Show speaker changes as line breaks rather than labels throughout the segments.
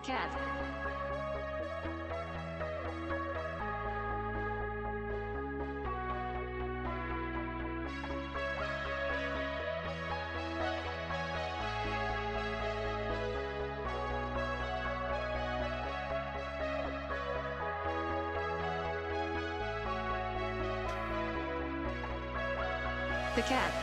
cat. The cat.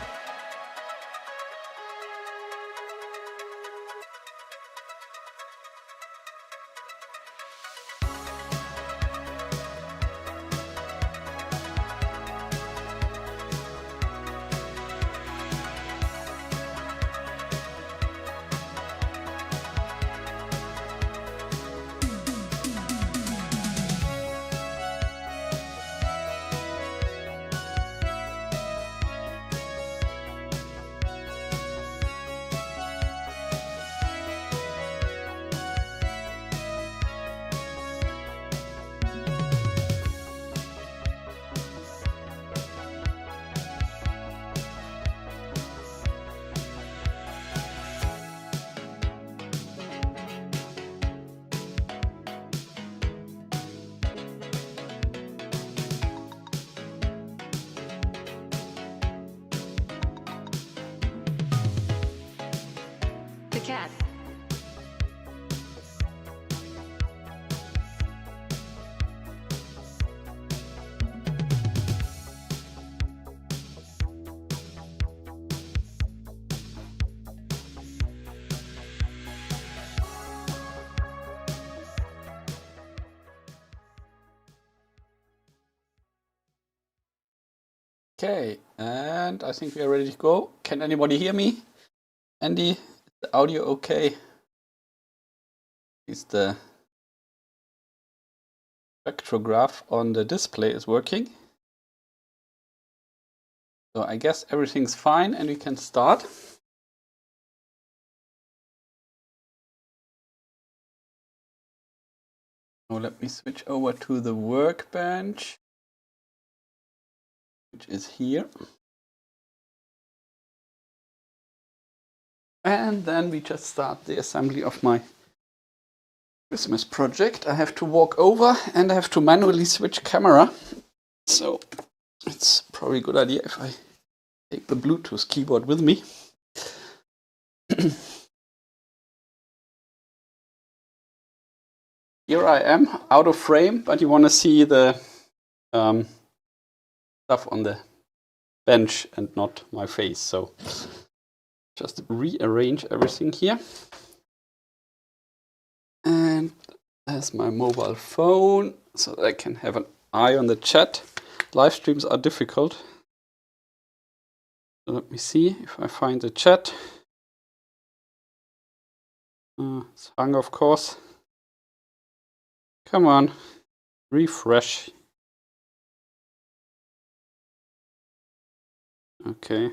The cat.
Okay, and I think we are ready to go. Can anybody hear me? Andy, is the audio okay? Is the spectrograph on the display is working? So I guess everything's fine and we can start. Now let me switch over to the workbench, which is here. And then we just start the assembly of my Christmas project. I have to walk over and I have to manually switch camera. So it's probably a good idea if I take the Bluetooth keyboard with me. Here I am, out of frame, but you want to see the stuff on the bench and not my face. So just rearrange everything here. And there's my mobile phone, so that I can have an eye on the chat. Live streams are difficult. So let me see if I find the chat. It's hung, of course. Come on, refresh. Okay.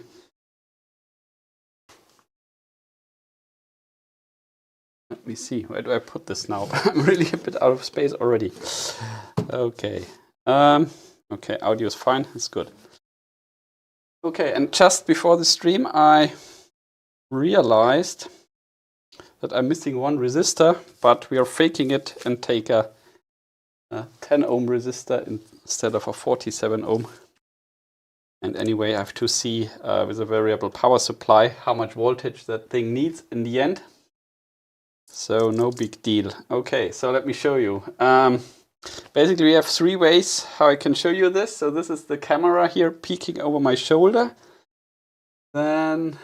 Let me see, where do I put this now? I'm really a bit out of space already. Okay. Okay, audio is fine, it's good. Okay, and just before the stream, I realized that I'm missing one resistor, but we are faking it and take a 10 ohm resistor instead of a 47 ohm. And anyway, I have to see with a variable power supply how much voltage that thing needs in the end. So no big deal. Okay, so let me show you. Basically, we have three ways how I can show you this. So this is the camera here peeking over my shoulder. Then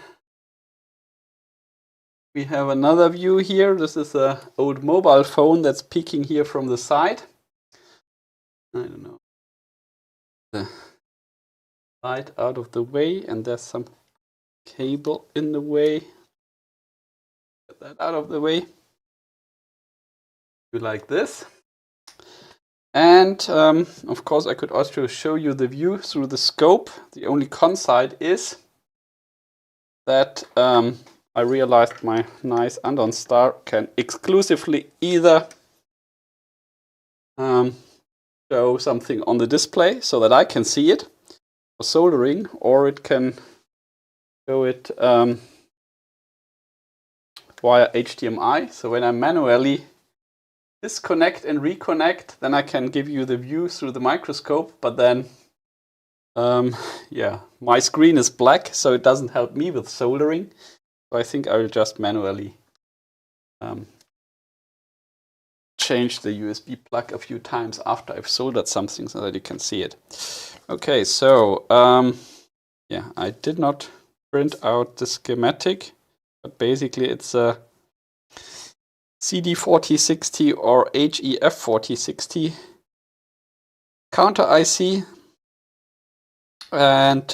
we have another view here. This is an old mobile phone that's peeking here from the side. I don't know. The light out of the way, and there's some cable in the way. Get that out of the way. Do like this. And of course, I could also show you the view through the scope. The only con side is that I realized my nice Andonstar can exclusively either show something on the display so that I can see it for soldering, or it can show it via HDMI. So when I manually disconnect and reconnect, then I can give you the view through the microscope, but then yeah, my screen is black, so it doesn't help me with soldering. So I think I will just manually change the USB plug a few times after I've soldered something so that you can see it. Okay, so yeah, I did not print out the schematic, but basically it's a CD4060 or HEF4060 counter IC, and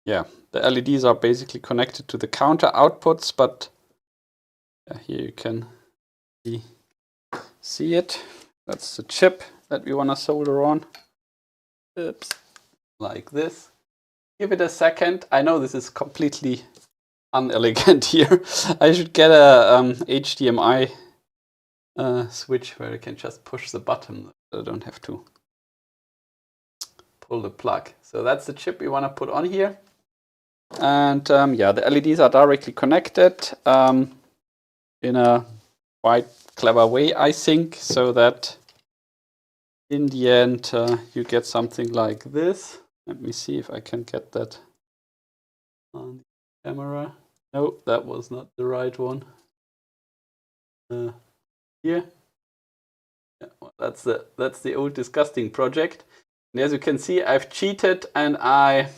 yeah, the LEDs are basically connected to the counter outputs, but here you can see it. That's the chip that we want to solder on. Oops, like this. Give it a second. I know this is completely unelegant here. I should get a HDMI switch where I can just push the button. I don't have to pull the plug. So that's the chip we want to put on here. And yeah, the LEDs are directly connected in a quite clever way, I think, so that in the end you get something like this. Let me see if I can get that on the camera. No, that was not the right one. Here. Yeah, well, that's the old disgusting project. And as you can see, I've cheated and I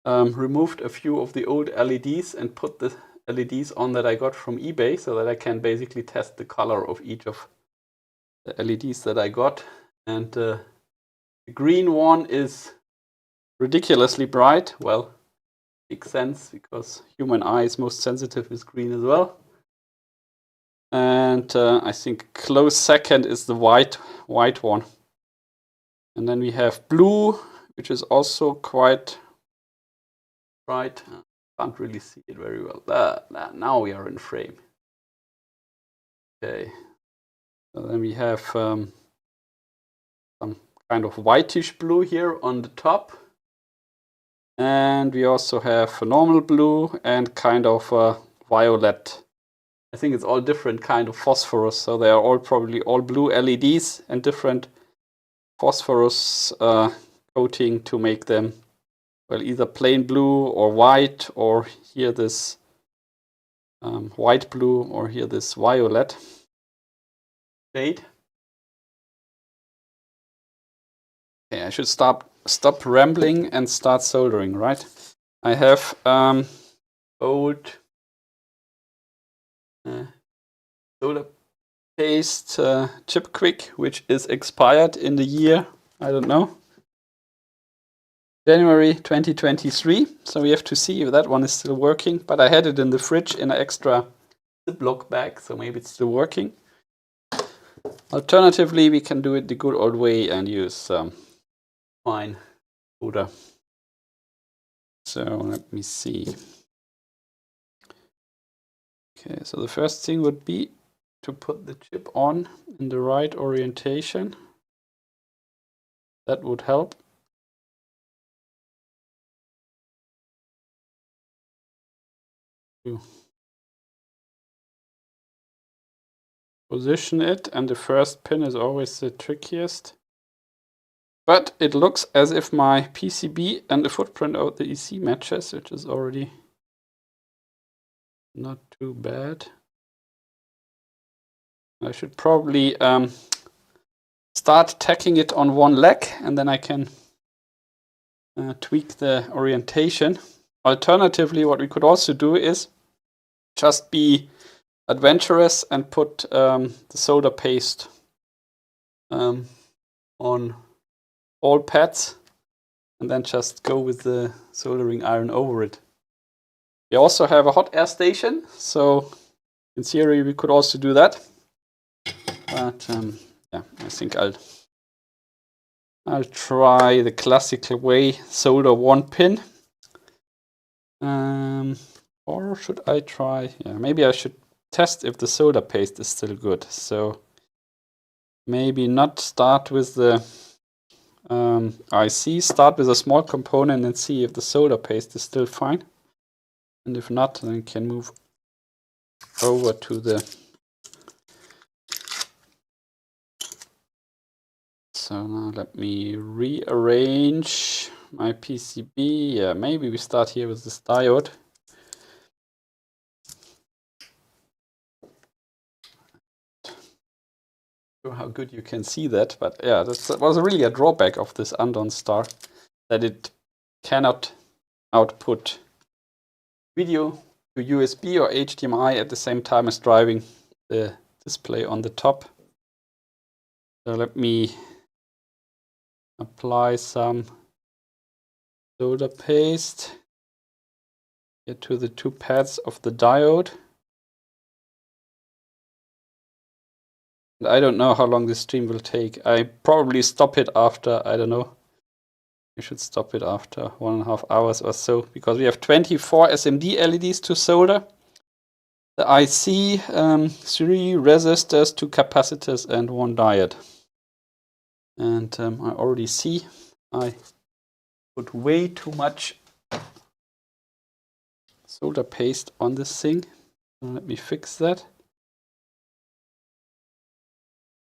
removed a few of the old LEDs and put the LEDs on that I got from eBay, so that I can basically test the color of each of the LEDs that I got. And the green one is ridiculously bright. Well, makes sense because human eye is most sensitive with green as well. And I think close second is the white one. And then we have blue, which is also quite bright. Can't really see it very well. Now we are in frame. Okay. So then we have some kind of whitish blue here on the top. And we also have a normal blue and kind of violet. I think it's all different kind of phosphorus. So they are all probably all blue LEDs and different phosphorus coating to make them, well, either plain blue or white, or here this white blue, or here this violet shade. Okay, I should stop rambling and start soldering, right? I have old solder paste chip quick, which is expired in the year, I don't know, January 2023. So we have to see if that one is still working. But I had it in the fridge in an extra Ziploc bag, so maybe it's still working. Alternatively, we can do it the good old way and use fine solder. So let me see. Okay, so the first thing would be to put the chip on in the right orientation. That would help. To position it, and the first pin is always the trickiest. But it looks as if my PCB and the footprint of the EC matches, which is already not too bad. I should probably start tacking it on one leg, and then I can tweak the orientation. Alternatively, what we could also do is just be adventurous and put the solder paste on all pads, and then just go with the soldering iron over it. We also have a hot air station, so in theory we could also do that. But yeah, I think I'll try the classical way, solder one pin. Or should I try? Yeah, maybe I should test if the solder paste is still good. So maybe not start with the IC, start with a small component and see if the solder paste is still fine. And if not, then can move over to the So now let me rearrange my PCB. Yeah, maybe we start here with this diode. How good you can see that, but yeah, that was really a drawback of this Andonstar, that it cannot output video to USB or HDMI at the same time as driving the display on the top. So let me apply some solder paste here to the two pads of the diode. I don't know how long this stream will take. I probably stop it after, I don't know. We should stop it after 1.5 hours or so, because we have 24 SMD LEDs to solder. The IC, 3 resistors, 2 capacitors, and 1 diode. And I already see I put way too much solder paste on this thing. So let me fix that.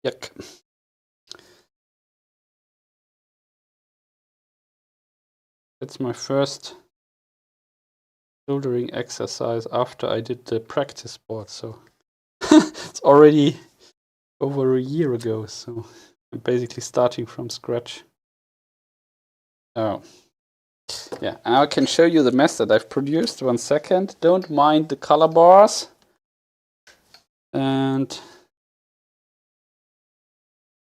Yuck. That's my first soldering exercise after I did the practice board. So it's already over a year ago. So I'm basically starting from scratch. Oh, yeah. And I can show you the mess that I've produced. 1 second. Don't mind the color bars. And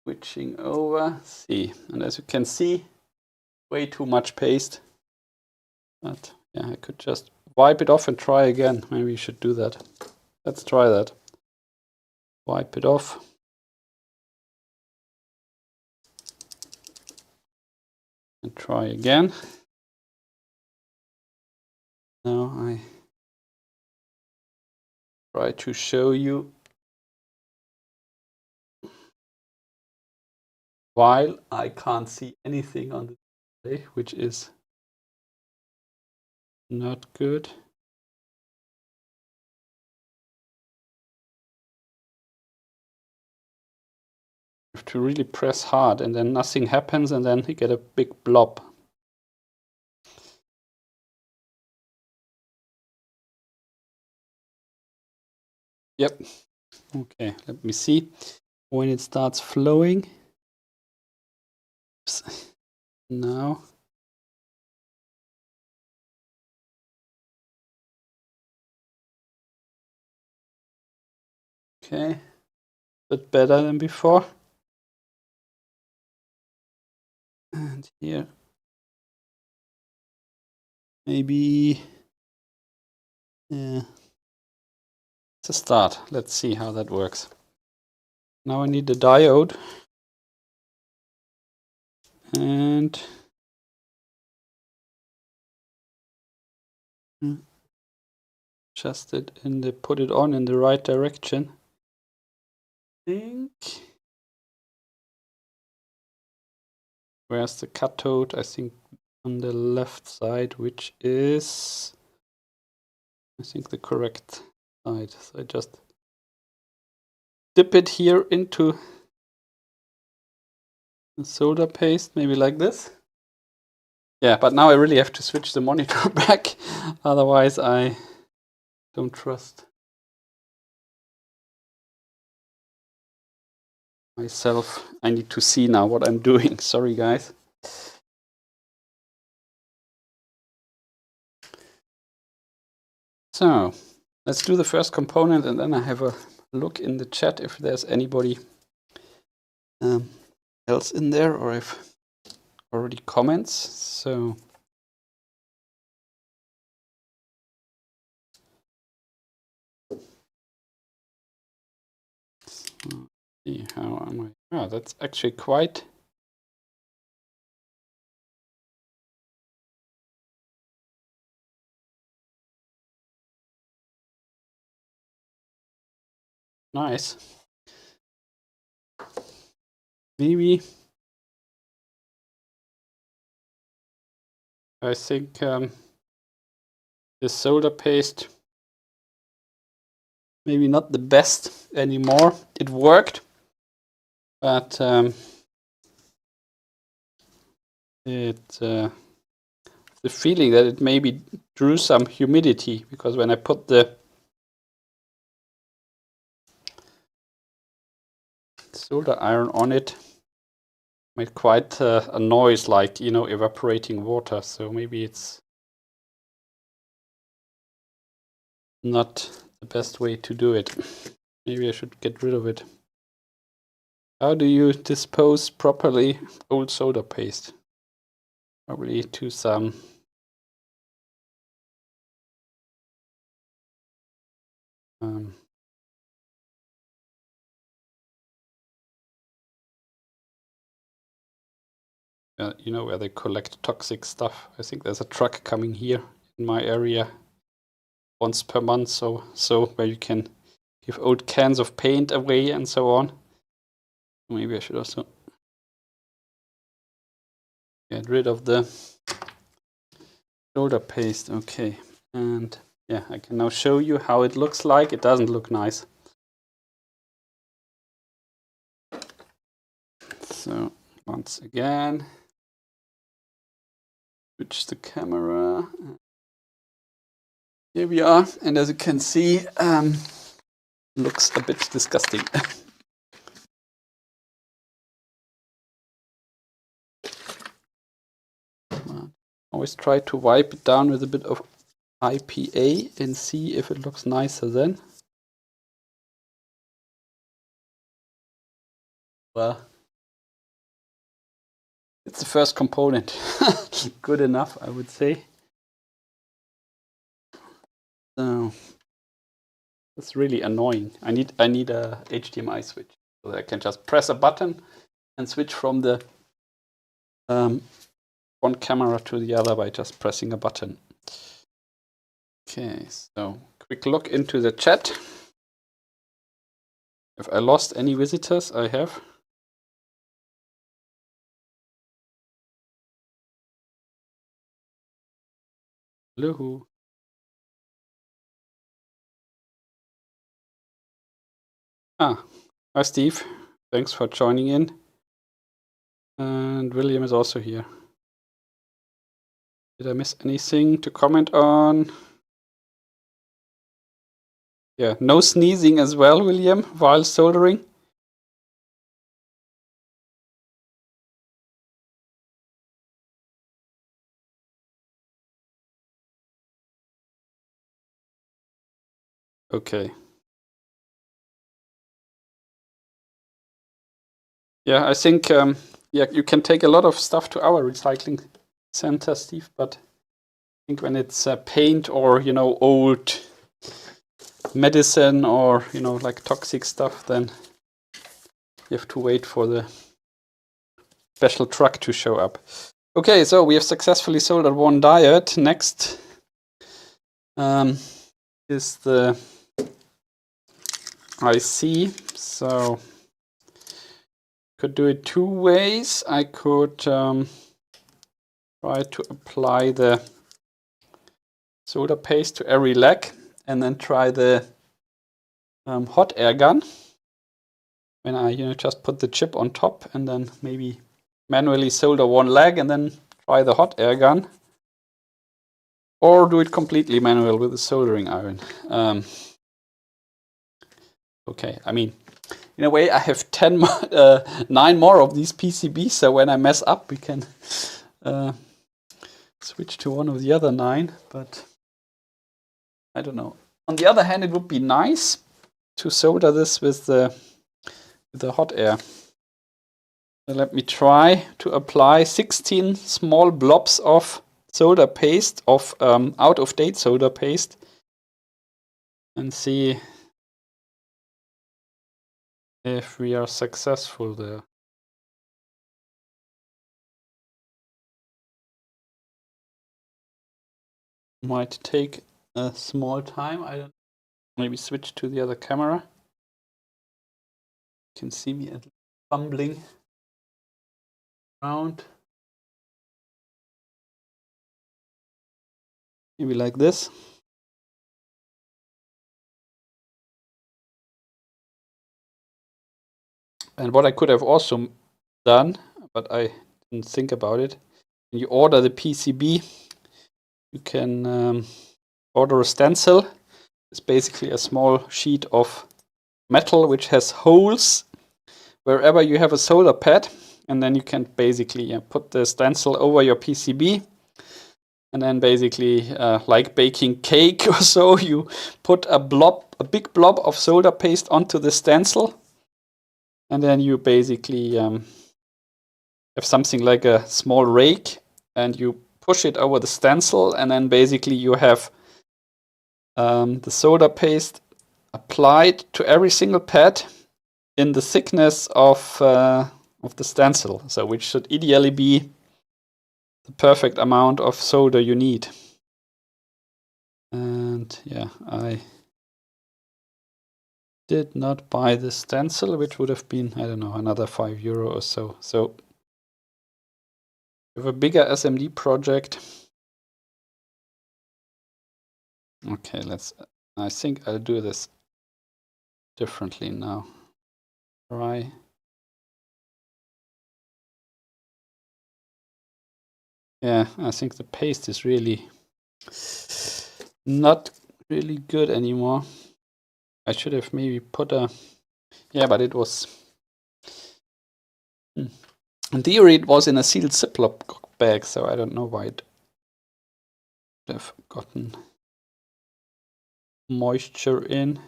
switching over. See, and as you can see, way too much paste. But yeah, I could just wipe it off and try again. Maybe you should do that. Let's try that. Wipe it off. And try again. Now I try to show you while I can't see anything on the display, which is not good. You have to really press hard and then nothing happens and then you get a big blob. Yep. Okay, let me see when it starts flowing. Oops. Now. Okay, a bit better than before. And here, maybe, yeah, it's a start. Let's see how that works. Now I need the diode. And adjust it in the, put it on in the right direction. I think. Where's the cathode? I think on the left side, which is, I think, the correct side. So I just dip it here into the solder paste, maybe like this. Yeah, but now I really have to switch the monitor back, otherwise I don't trust myself. I need to see now what I'm doing. Sorry, guys. So let's do the first component, and then I have a look in the chat if there's anybody else in there, or if already comments. So see, how am I? Oh, that's actually quite nice. Maybe I think the solder paste maybe not the best anymore. It worked, but the feeling that it maybe drew some humidity, because when I put the solder iron on it, made quite a noise, like, you know, evaporating water. So maybe it's not the best way to do it. Maybe I should get rid of it. How do you dispose properly old solder paste? Probably to some you know, where they collect toxic stuff. I think there's a truck coming here in my area once per month, so where you can give old cans of paint away and so on. Maybe I should also get rid of the solder paste. Okay, and yeah, I can now show you how it looks like. It doesn't look nice. So once again, switch the camera. Here we are, and as you can see, looks a bit disgusting. Always try to wipe it down with a bit of IPA and see if it looks nicer then. Well, it's the first component. Good enough, I would say. So that's really annoying. I need a HDMI switch so that I can just press a button and switch from the one camera to the other by just pressing a button. Okay, so quick look into the chat. If I lost any visitors, I have. Hello. Hi Steve. Thanks for joining in. And William is also here. Did I miss anything to comment on? Yeah, no sneezing as well, William, while soldering. Okay. Yeah, I think yeah, you can take a lot of stuff to our recycling center, Steve, but I think when it's paint or, you know, old medicine or, you know, like toxic stuff, then you have to wait for the special truck to show up. Okay, so we have successfully soldered one diode. Next is the IC. So could do it two ways. I could try to apply the solder paste to every leg and then try the hot air gun. When I just put the chip on top and then maybe manually solder one leg and then try the hot air gun, or do it completely manual with a soldering iron. Okay, I mean, in a way, I have 9 more of these PCBs, so when I mess up, we can switch to one of the other 9, but I don't know. On the other hand, it would be nice to solder this with the hot air. So let me try to apply 16 small blobs of solder paste, of out-of-date solder paste, and see if we are successful there. Might take a small time. I don't. Maybe switch to the other camera. You can see me fumbling around. Maybe like this. And what I could have also done, but I didn't think about it, when you order the PCB, you can order a stencil. It's basically a small sheet of metal which has holes wherever you have a solder pad, and then you can basically put the stencil over your PCB, and then basically like baking cake or so, you put a big blob of solder paste onto the stencil, and then you basically have something like a small rake, and you push it over the stencil, and then basically you have the solder paste applied to every single pad in the thickness of the stencil, so which should ideally be the perfect amount of solder you need. And yeah, I did not buy the stencil, which would have been, I don't know, another €5 or so. So with a bigger SMD project. Okay, I think I'll do this differently now. Try. Yeah, I think the paste is really not really good anymore. I should have maybe put a, yeah, but it was, in theory it was in a sealed Ziploc bag, so I don't know why it would have gotten moisture in.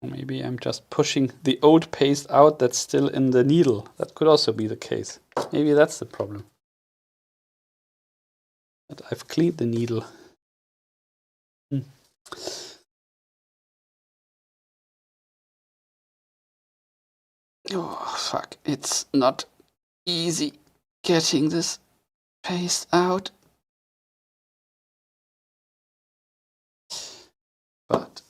Maybe I'm just pushing the old paste out that's still in the needle. That could also be the case. Maybe that's the problem. But I've cleaned the needle. Oh, fuck. It's not easy getting this paste out. But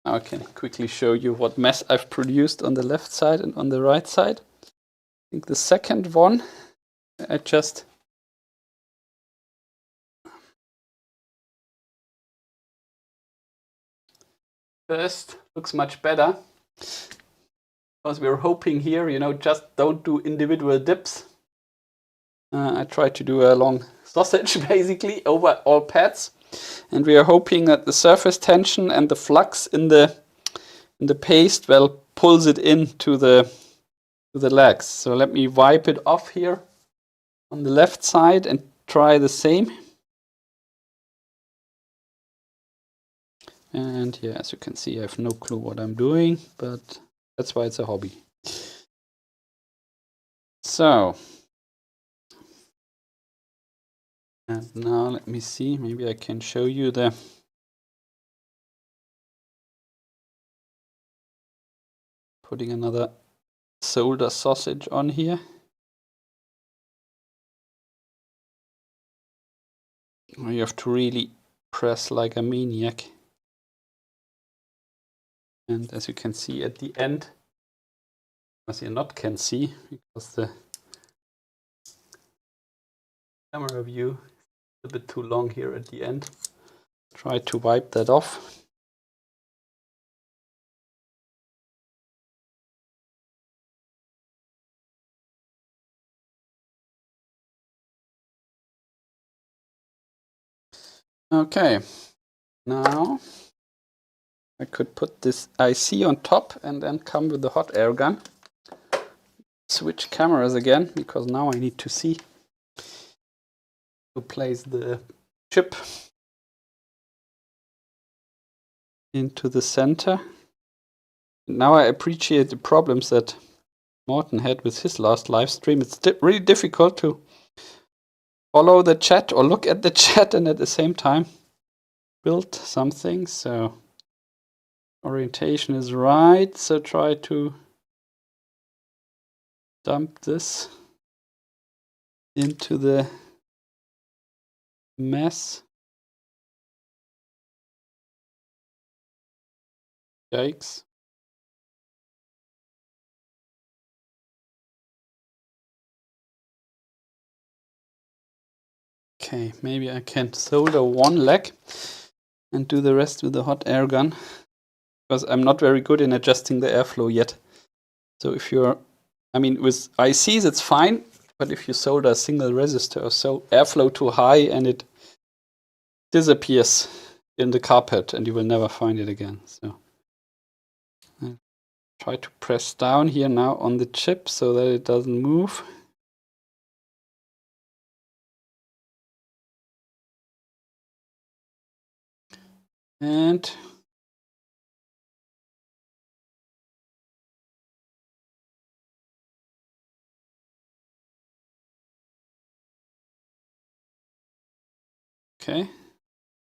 I can quickly show you what mess I've produced on the left side and on the right side. I think the second one, I just first looks much better. Because we're hoping here, you know, just don't do individual dips. I tried to do a long sausage basically over all pads, and we are hoping that the surface tension and the flux in the paste well pulls it into the legs. So let me wipe it off here on the left side and try the same. And yeah, as you can see, I have no clue what I'm doing, but that's why it's a hobby. So, and now let me see, maybe I can show you the putting another solder sausage on here. You have to really press like a maniac. And as you can see at the end, as you not can see, because the camera view is a bit too long here at the end. Try to wipe that off. Okay, now I could put this IC on top and then come with the hot air gun. Switch cameras again, because now I need to see to place the chip into the center. Now I appreciate the problems that Morten had with his last live stream. It's really difficult to follow the chat or look at the chat and at the same time build something. So orientation is right, so try to dump this into the mess. Yikes. Okay, maybe I can solder one leg and do the rest with the hot air gun, because I'm not very good in adjusting the airflow yet. So if you're I mean, with ICs it's fine, but if you solder a single resistor or so, airflow too high and it disappears in the carpet and you will never find it again. So I try to press down here now on the chip so that it doesn't move. And okay, I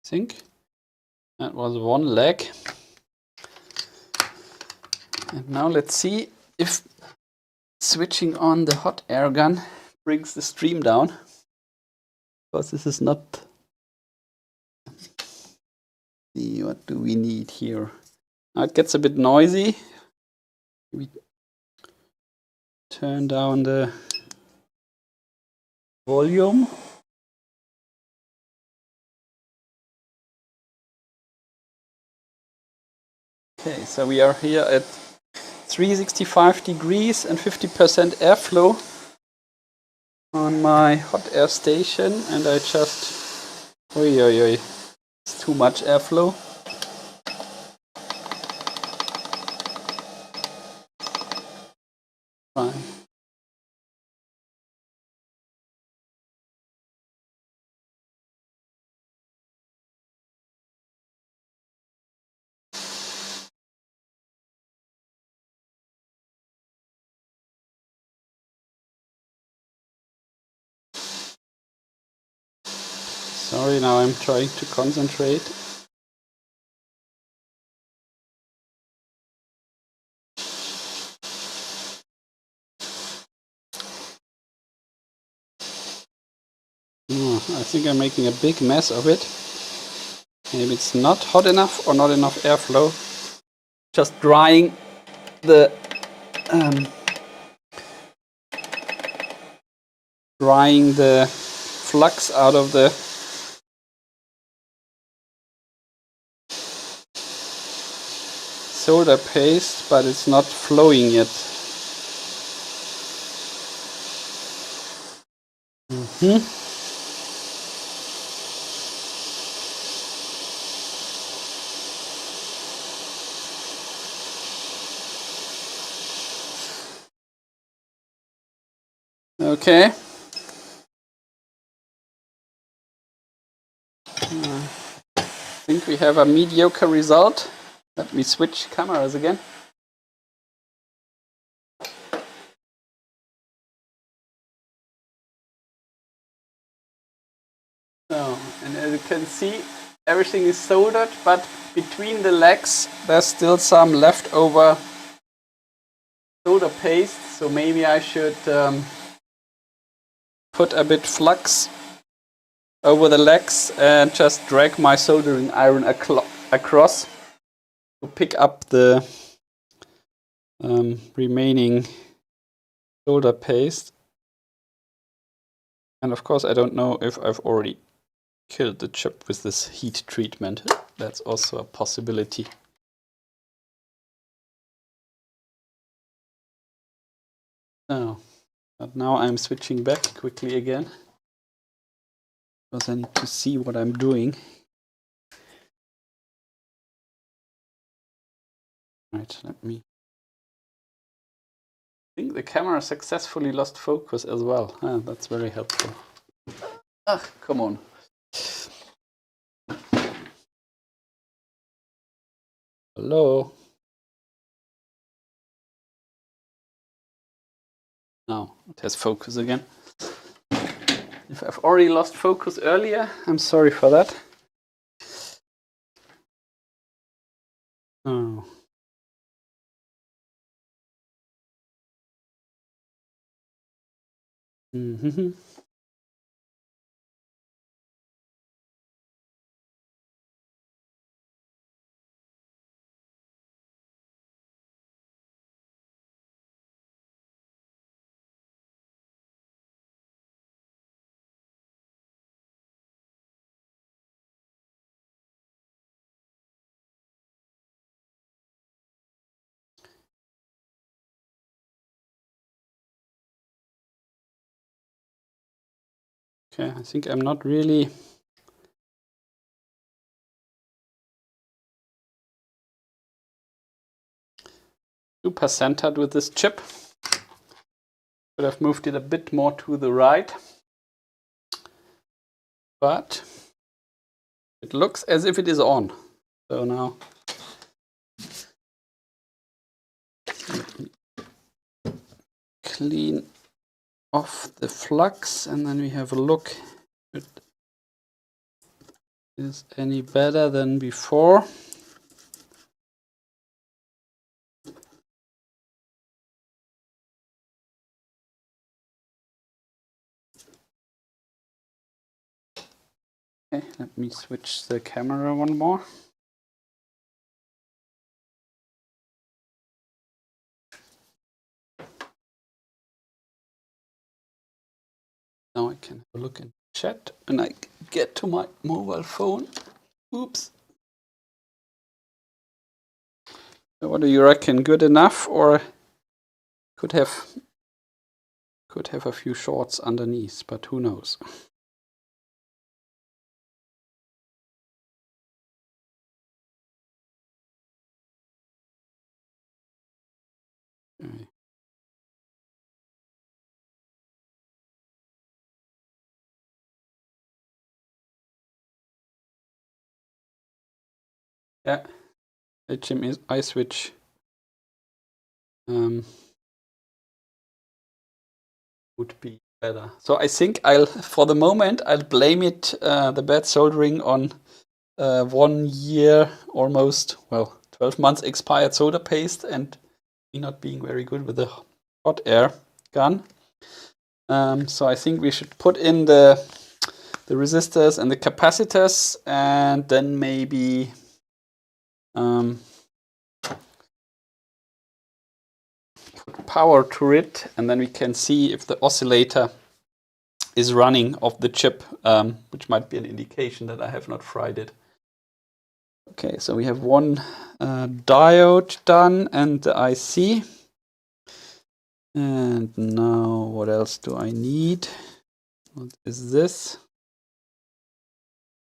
think that was one leg. And now let's see if switching on the hot air gun brings the stream down. Because this is not. See, what do we need here? Now it gets a bit noisy. We turn down the volume. Okay, so we are here at 365 degrees and 50% airflow on my hot air station, and I just, it's too much airflow. Fine. Sorry, now I'm trying to concentrate. I think I'm making a big mess of it. Maybe it's not hot enough or not enough airflow. Just drying the flux out of the solder paste, but it's not flowing yet. Okay. I think we have a mediocre result. Let me switch cameras again. So, and as you can see, everything is soldered, but between the legs there's still some leftover solder paste. So maybe I should put a bit flux over the legs and just drag my soldering iron across to pick up the remaining solder paste. And of course I don't know if I've already killed the chip with this heat treatment. That's also a possibility. So, but now I'm switching back quickly again, because I need to see what I'm doing. Right, let me. I think the camera successfully lost focus as well. That's very helpful. Come on. Hello. Now it has focus again. If I've already lost focus earlier, I'm sorry for that. Oh. Okay, I think I'm not really super centered with this chip. Could have moved it a bit more to the right, but it looks as if it is on. So now clean off the flux, and then we have a look if it is any better than before. Okay, let me switch the camera one more. Now I can have a look in chat and I get to my mobile phone. Oops. So what do you reckon? Good enough, or could have a few shorts underneath, but who knows? Okay. Yeah, HDMI switch. Would be better. So I think for the moment, I'll blame it, the bad soldering, on 1 year, almost, well, 12 months expired solder paste and me not being very good with the hot air gun. So I think we should put in the resistors and the capacitors, and then maybe put power to it, and then we can see if the oscillator is running off the chip, which might be an indication that I have not fried it. Okay, so we have one diode done and the IC. And now what else do I need? What is this?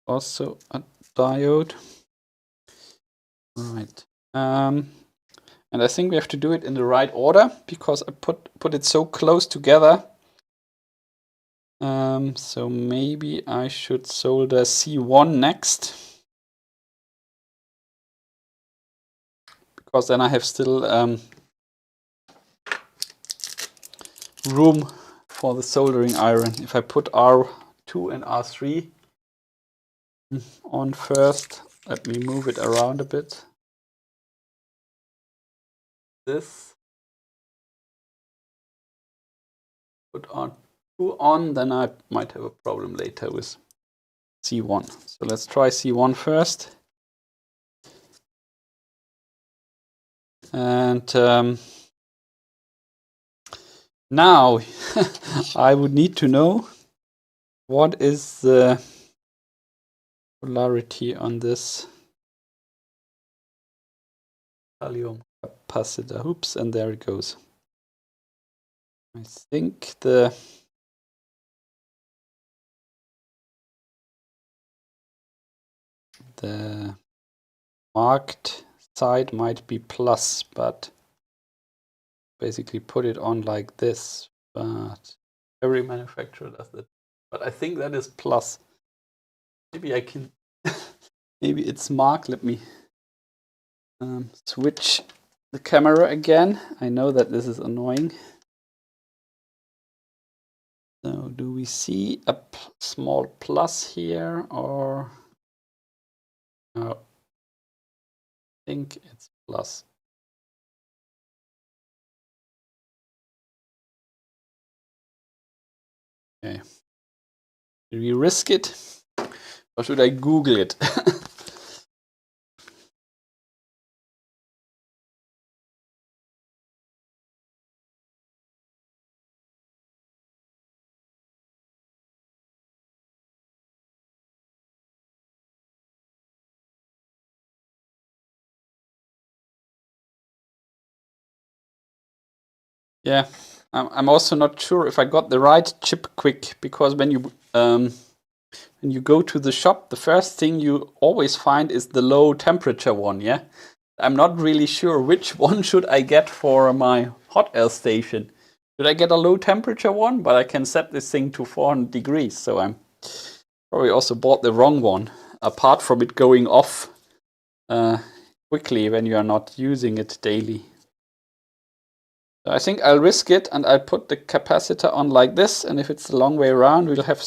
Also a diode. Right. And I think we have to do it in the right order because I put it so close together. So maybe I should solder C1 next, because then I have still room for the soldering iron. If I put R2 and R3 on first, let me move it around a bit. This, put R2 on, then I might have a problem later with C1. So let's try C1 first. And now I would need to know what is the polarity on this gallium capacitor. Oops, and there it goes. I think the marked side might be plus, but basically put it on like this. But every manufacturer does that. But I think that is plus. Maybe I can. Maybe it's marked. Let me switch the camera again. I know that this is annoying. So do we see a small plus here, or no? I think it's plus. Okay. Do we risk it, or should I Google it? Yeah, I'm also not sure if I got the right chip quick, because when you when you go to the shop, the first thing you always find is the low temperature one, yeah? I'm not really sure which one should I get for my hot air station. Should I get a low temperature one? But I can set this thing to 400 degrees, so I'm probably also bought the wrong one, apart from it going off quickly when you are not using it daily. So I think I'll risk it, and I'll put the capacitor on like this, and if it's the long way around, we'll have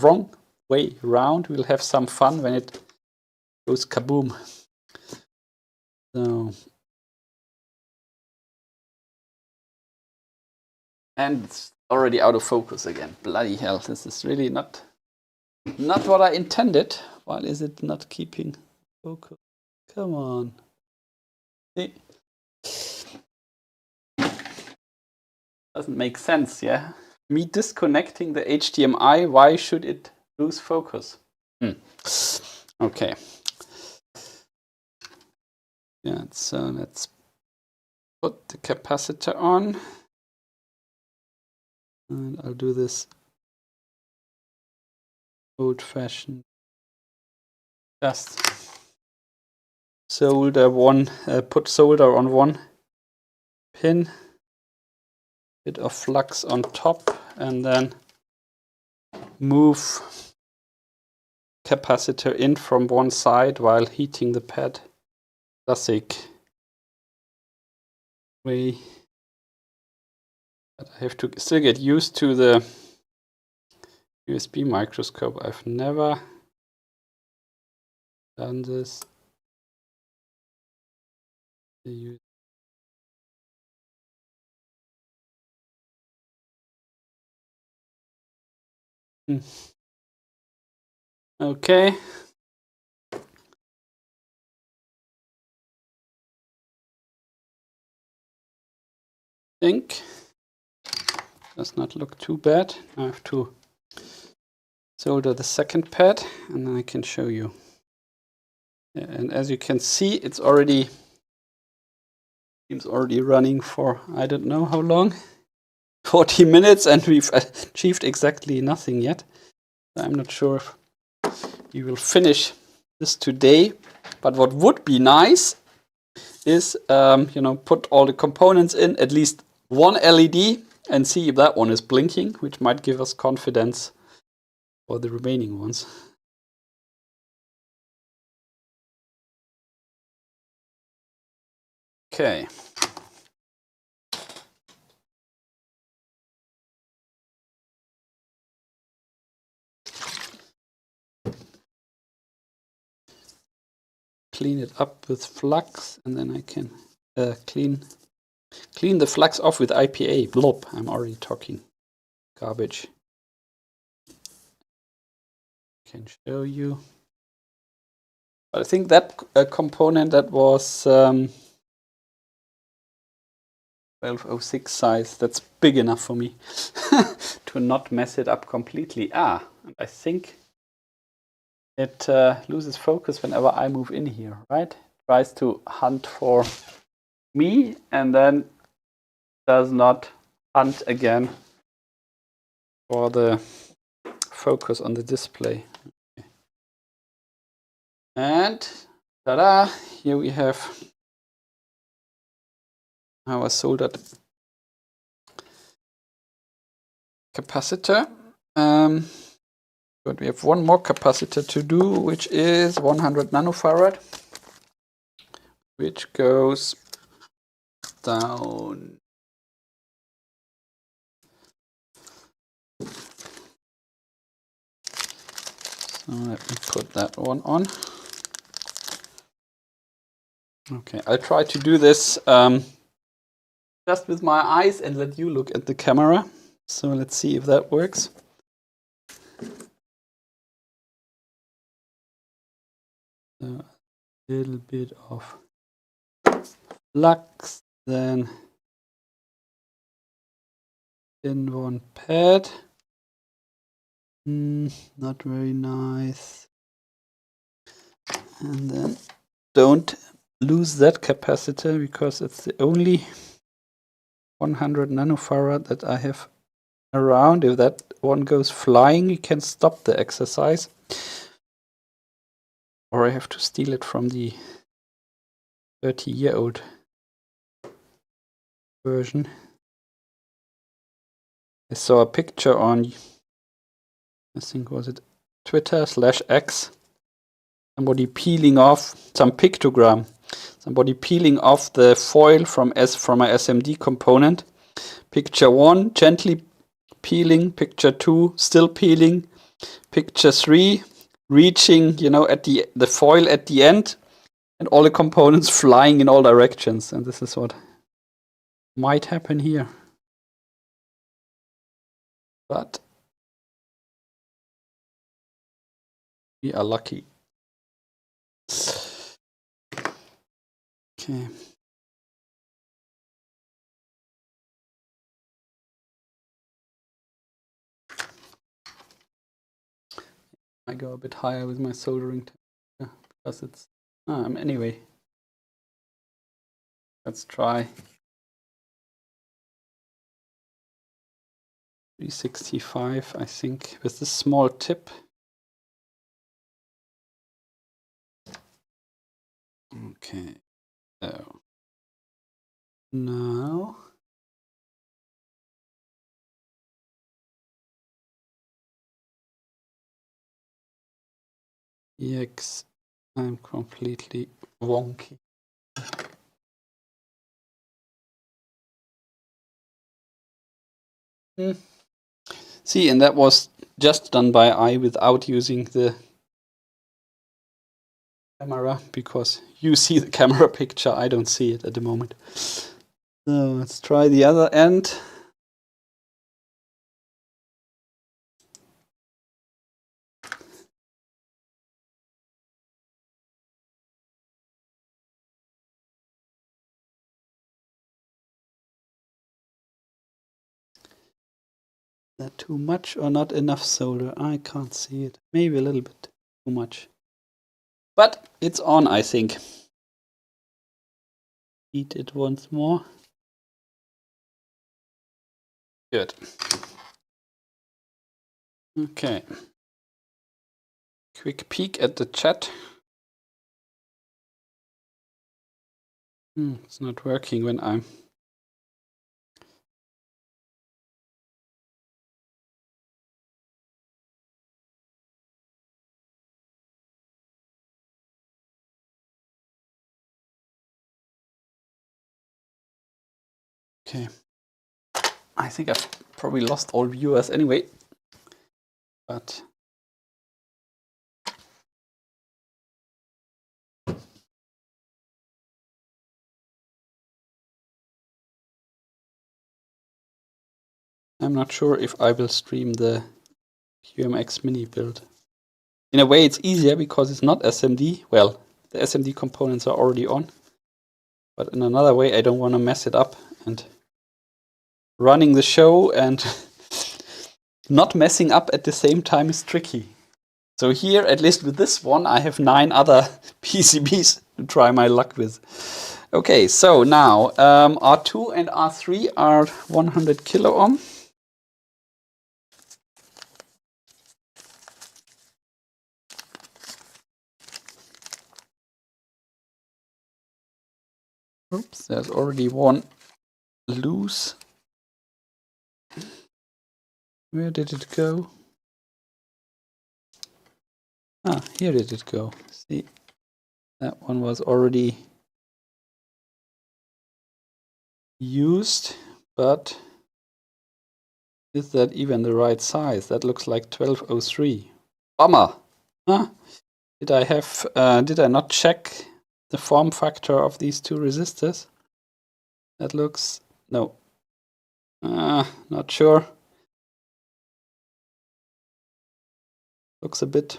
wrong way round, we'll have some fun when it goes kaboom. So, and it's already out of focus again. Bloody hell, this is really not what I intended. Why is it not keeping focus? Come on. See? Doesn't make sense, yeah? Me disconnecting the HDMI, why should it lose focus? Okay. Yeah, so let's put the capacitor on. And I'll do this old-fashioned. Just solder one, put solder on one pin, bit of flux on top, and then move capacitor in from one side while heating the pad. Classic way. But I have to still get used to the USB microscope. I've never done this. Okay. Think does not look too bad. I have to solder the second pad, and then I can show you. Yeah, and as you can see, it's already running for I don't know how long, 40 minutes, and we've achieved exactly nothing yet. I'm not sure if we will finish this today, but what would be nice is put all the components in, at least one LED, and see if that one is blinking, which might give us confidence for the remaining ones. Okay. Clean it up with flux, and then I can clean the flux off with IPA. Blob, I'm already talking garbage. I can show you. But I think that component that was 1206 size, that's big enough for me to not mess it up completely. And I think it loses focus whenever I move in here, right? Tries to hunt for me and then does not hunt again for the focus on the display. Okay. And ta-da! Here we have our soldered capacitor. But we have one more capacitor to do, which is 100 nanofarad, which goes down. So let me put that one on. Okay, I'll try to do this just with my eyes and let you look at the camera. So let's see if that works. So a little bit of flux, then in one pad. Not very nice. And then don't lose that capacitor, because it's the only 100 nanofarad that I have around. If that one goes flying, you can stop the exercise. Or I have to steal it from the 30-year-old version. I saw a picture on, I think was it Twitter/X, somebody peeling off some pictogram, somebody peeling off the foil from a SMD component. Picture 1, gently peeling. Picture 2, still peeling. Picture 3, reaching, you know, at the foil at the end, and all the components flying in all directions. And this is what might happen here. But we are lucky. Okay. I go a bit higher with my soldering because it's anyway. Let's try 365, I think, with this small tip. Okay, so now EX, I'm completely wonky. See, and that was just done by eye without using the camera, because you see the camera picture, I don't see it at the moment. So let's try the other end. Is that too much or not enough solder? I can't see it. Maybe a little bit too much. But it's on, I think. Heat it once more. Good. Okay. Quick peek at the chat. It's not working when I'm... Okay. I think I've probably lost all viewers anyway. But... I'm not sure if I will stream the QMX mini build. In a way, it's easier because it's not SMD. Well, the SMD components are already on. But in another way, I don't want to mess it up. And running the show and not messing up at the same time is tricky. So here, at least with this one, I have 9 other PCBs to try my luck with. Okay, so now R2 and R3 are 100 kilo ohm. Oops, there's already one loose. Where did it go? Ah, here did it go. See, that one was already used, but is that even the right size? That looks like 1203. Bummer! Huh? Did I not check the form factor of these two resistors? That looks... no. Not sure. Looks a bit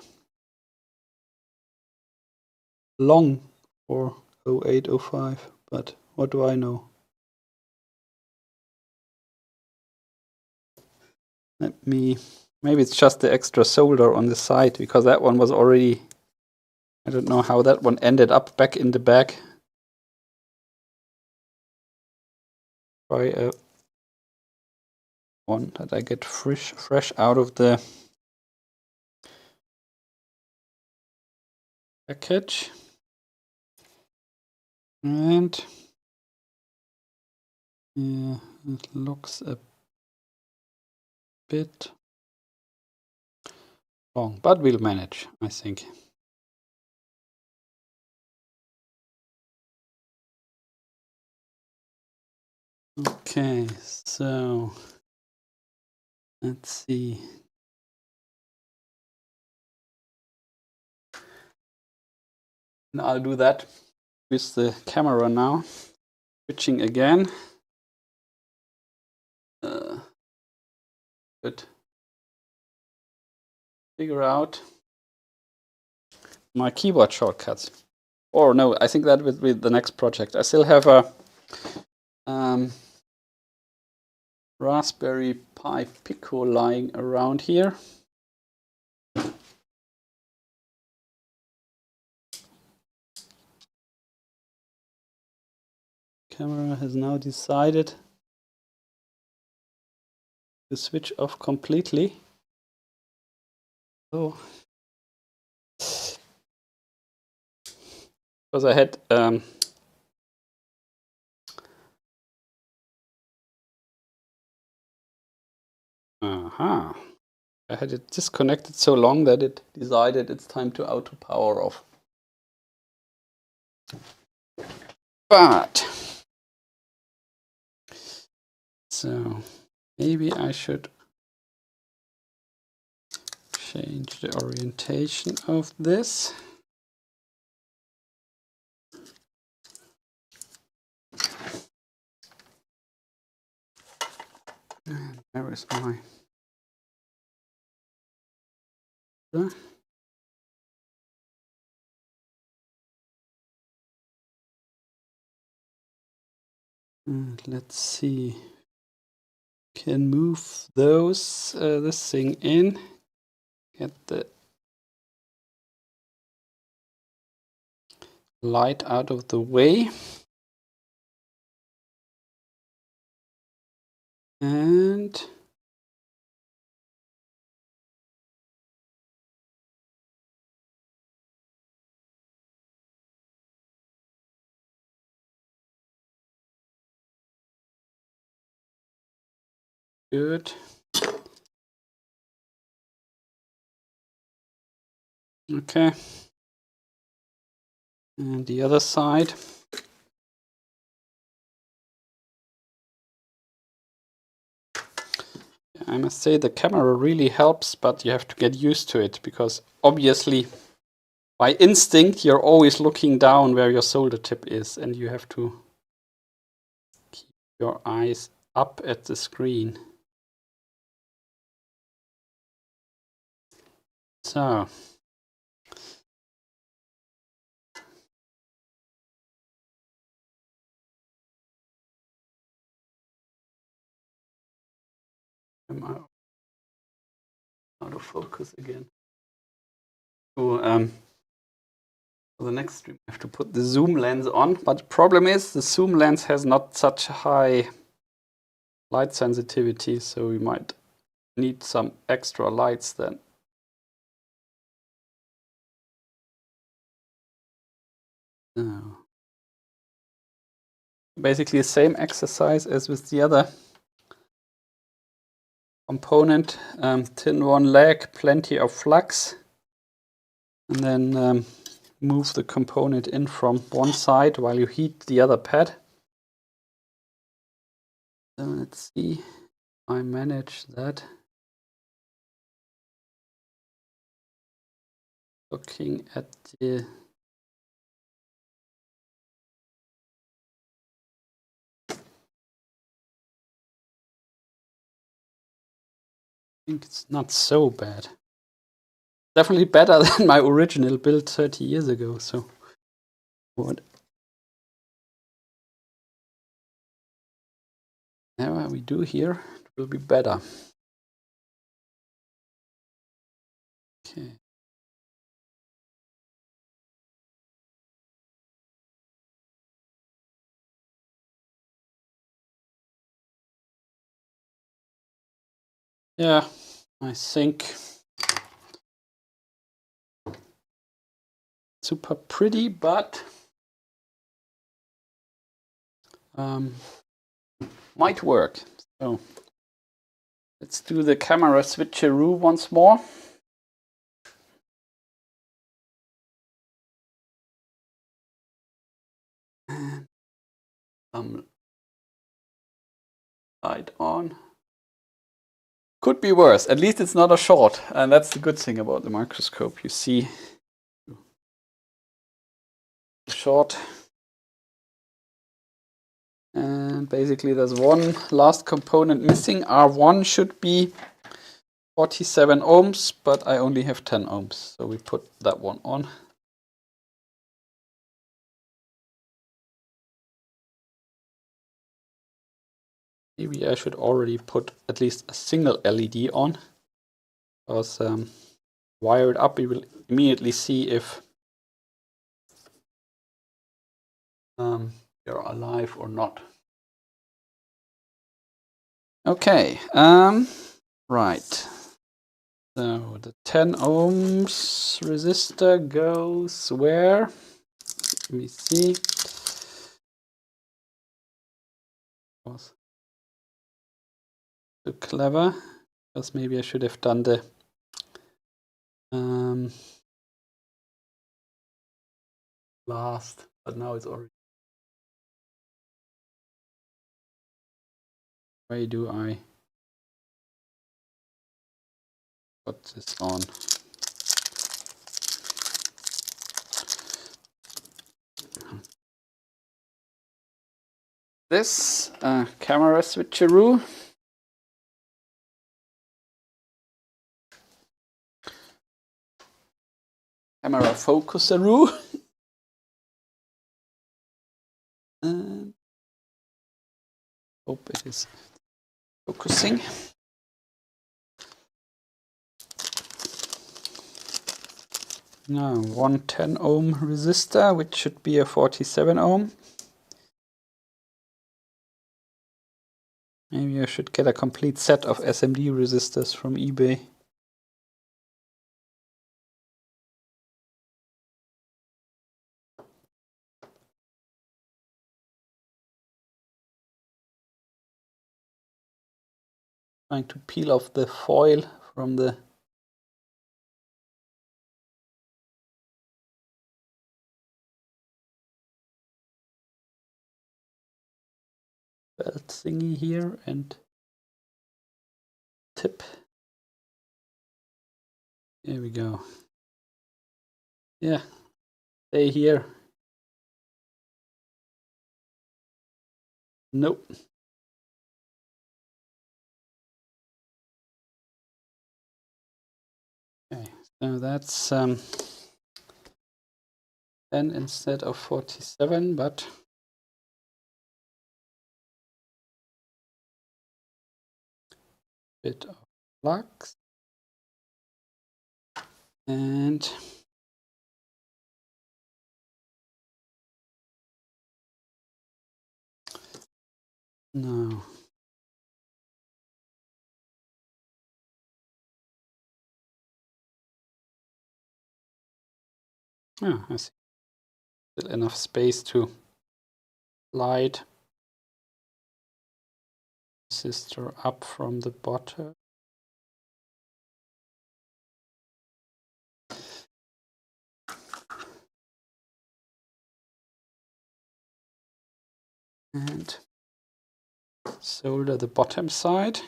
long for 0805, but what do I know? Maybe it's just the extra solder on the side, because that one was already... I don't know how that one ended up back in the bag. Try a one that I get fresh out of the package. And yeah, it looks a bit long, but we'll manage, I think. Okay, so let's see. And I'll do that with the camera now. Switching again. Good. Figure out my keyboard shortcuts. Or no, I think that will be the next project. I still have a Raspberry Pi Pico lying around here. Camera has now decided to switch off completely. Oh, because I had I had it disconnected so long that it decided it's time to auto power off. But so maybe I should change the orientation of this. And where is my and let's see. Can move those this thing in. Get the light out of the way. And good. Okay. And the other side. I must say the camera really helps, but you have to get used to it because obviously by instinct you're always looking down where your solder tip is and you have to keep your eyes up at the screen. So I'm out of focus again. So for the next stream I have to put the zoom lens on, but the problem is the zoom lens has not such high light sensitivity, so we might need some extra lights then. So basically the same exercise as with the other component. Tin one leg, plenty of flux, and then move the component in from one side while you heat the other pad. So let's see if I manage that. Looking at the I think it's not so bad. Definitely better than my original build 30 years ago. So whatever we do here, it will be better. Okay. Yeah, I think super pretty, but might work. So let's do the camera switcheroo once more. And light on. Could be worse. At least it's not a short, and that's the good thing about the microscope. You see the short, and basically there's one last component missing. R1 should be 47 ohms, but I only have 10 ohms, so we put that one on. Maybe I should already put at least a single LED on, because wire it up, we will immediately see if you're alive or not. Okay, right. So the 10 ohms resistor goes where? Let me see. Was so clever, because maybe I should have done the last, but now it's already. Why do I put this on? This camera switcheroo. Camera focuseroo. And hope it is focusing. Now, one 10 ohm resistor, which should be a 47 ohm. Maybe I should get a complete set of SMD resistors from eBay. Trying to peel off the foil from the belt thingy here and tip. There we go. Yeah, stay here. Nope. Okay, so that's 10 instead of 47, but bit of flux. And now I see still enough space to slide resistor up from the bottom. And solder the bottom side.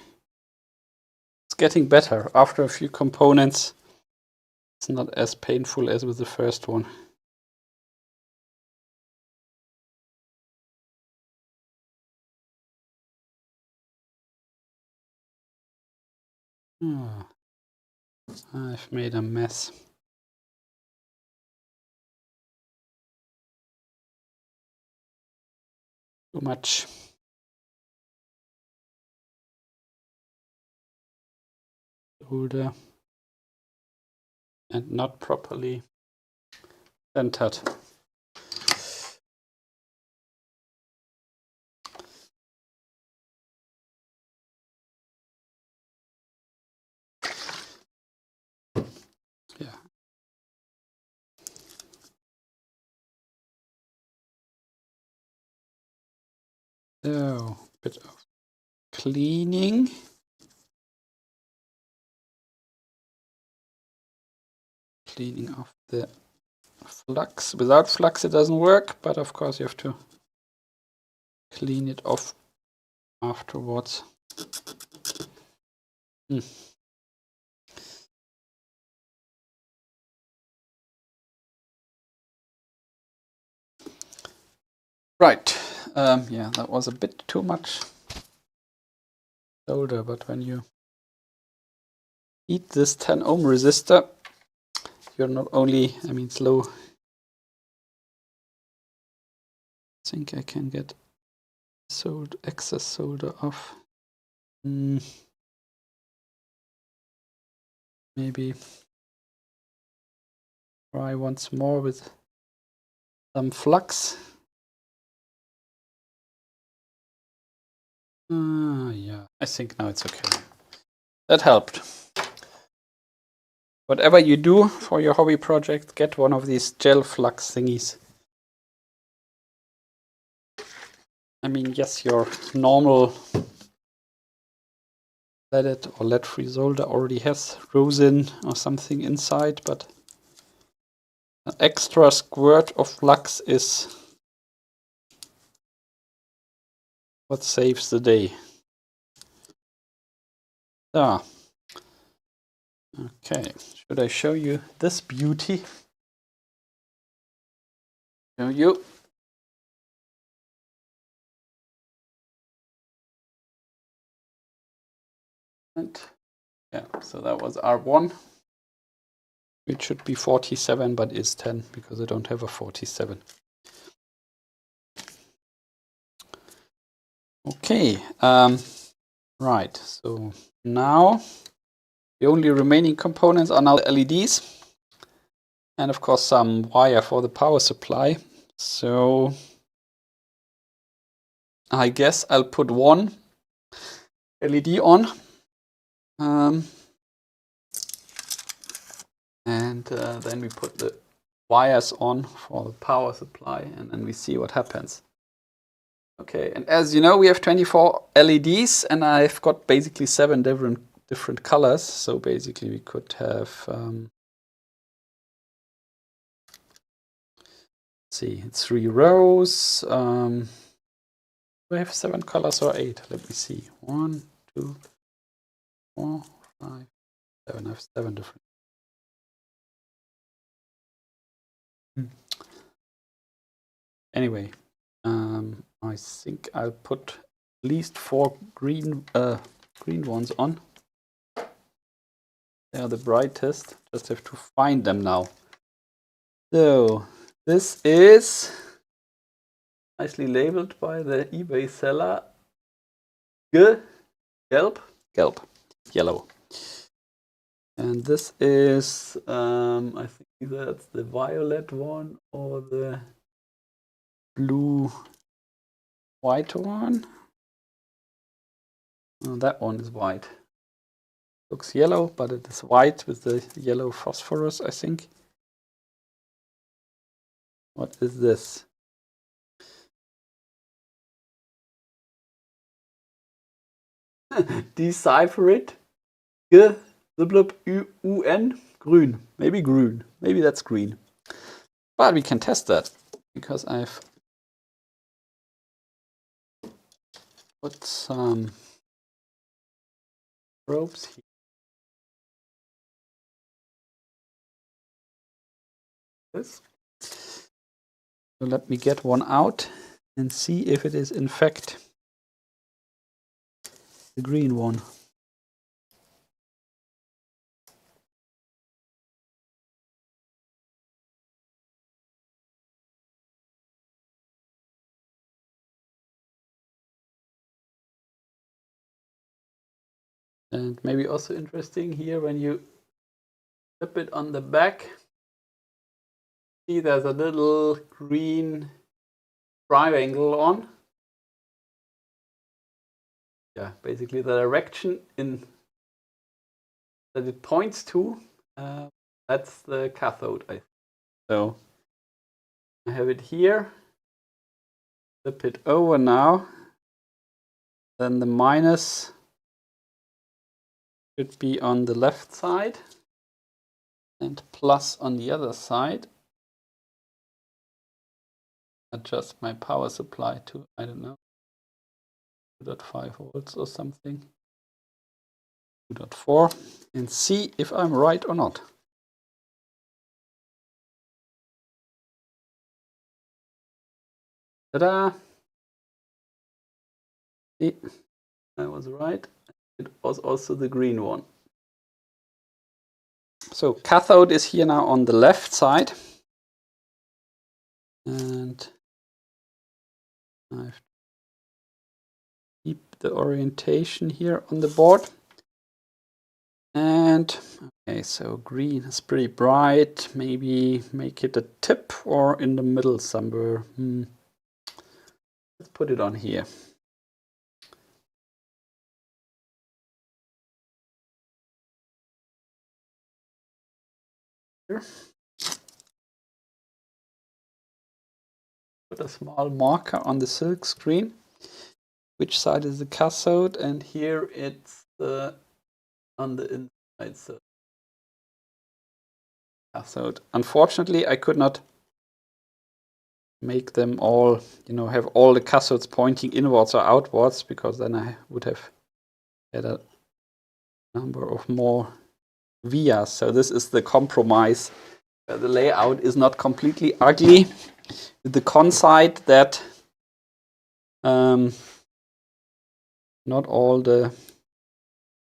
It's getting better. After a few components, it's not as painful as with the first one. Oh, I've made a mess. Too much. Solder and not properly centered. Yeah. So, bit of cleaning. Cleaning off the flux. Without flux it doesn't work, but of course you have to clean it off afterwards. Right. Yeah, that was a bit too much solder, but when you heat this 10 ohm resistor, you're not only, I mean, slow. I think I can get excess solder off. Maybe try once more with some flux. Yeah, I think now it's okay. That helped. Whatever you do for your hobby project, get one of these gel flux thingies. I mean, yes, your normal leaded or lead-free solder already has rosin or something inside, but an extra squirt of flux is what saves the day. Ah. Okay, should I show you this beauty? Show you. And yeah, so that was R1. It should be 47, but is 10 because I don't have a 47. Okay, right, so now the only remaining components are now the LEDs and of course some wire for the power supply. So I guess I'll put one LED on and then we put the wires on for the power supply and then we see what happens. Okay, and as you know, we have 24 LEDs and I've got basically 7 different colors. So basically we could have, see, 3 rows. We have 7 colors or 8? Let me see. 1, 2, 4, 5, 7. I have 7 different. Anyway, I think I'll put at least 4 green ones on. They are the brightest. Just have to find them now. So this is nicely labeled by the eBay seller. Gelb, yellow. And this is, I think that's the violet one or the blue-white one. Oh, that one is white. Looks yellow, but it is white with the yellow phosphorus, I think. What is this? Decipher it. U-N, grün. Maybe grün. Maybe that's green. But we can test that because I've put some probes here. This. So let me get one out and see if it is in fact the green one. And maybe also interesting here when you flip it on the back, see there's a little green triangle on. Yeah, basically the direction in that it points to That's the cathode, I think. So I have it here. Flip it over now. Then the minus should be on the left side and plus on the other side. Adjust my power supply to, I don't know, 2.5 volts or something. 2.4 and see if I'm right or not. Ta-da! See, I was right. It was also the green one. So cathode is here now on the left side. And I have to keep the orientation here on the board. And okay, so green is pretty bright. Maybe make it a tip or in the middle somewhere. Let's put it on here. Here. Put a small marker on the silk screen. Which side is the cathode? And here it's on the inside. So cathode. Unfortunately, I could not make them all, have all the cathodes pointing inwards or outwards, because then I would have had a number of more vias. So this is the compromise. The layout is not completely ugly. With the con side that not all the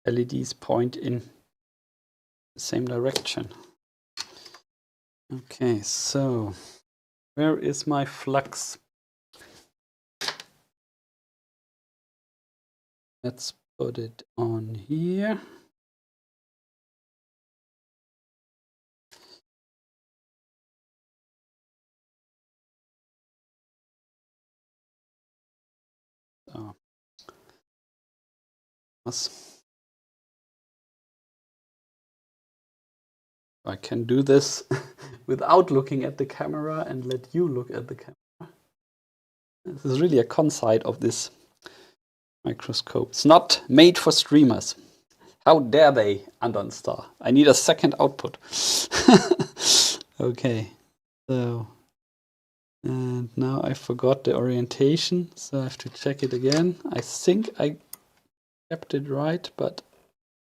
LEDs point in the same direction. Okay, so where is my flux? Let's put it on here. So I can do this without looking at the camera and let you look at the camera. This is really a con side of this microscope. It's not made for streamers. How dare they, Andonstar? I need a second output. Okay, so, and now I forgot the orientation, so I have to check it again. I think I kept it right, but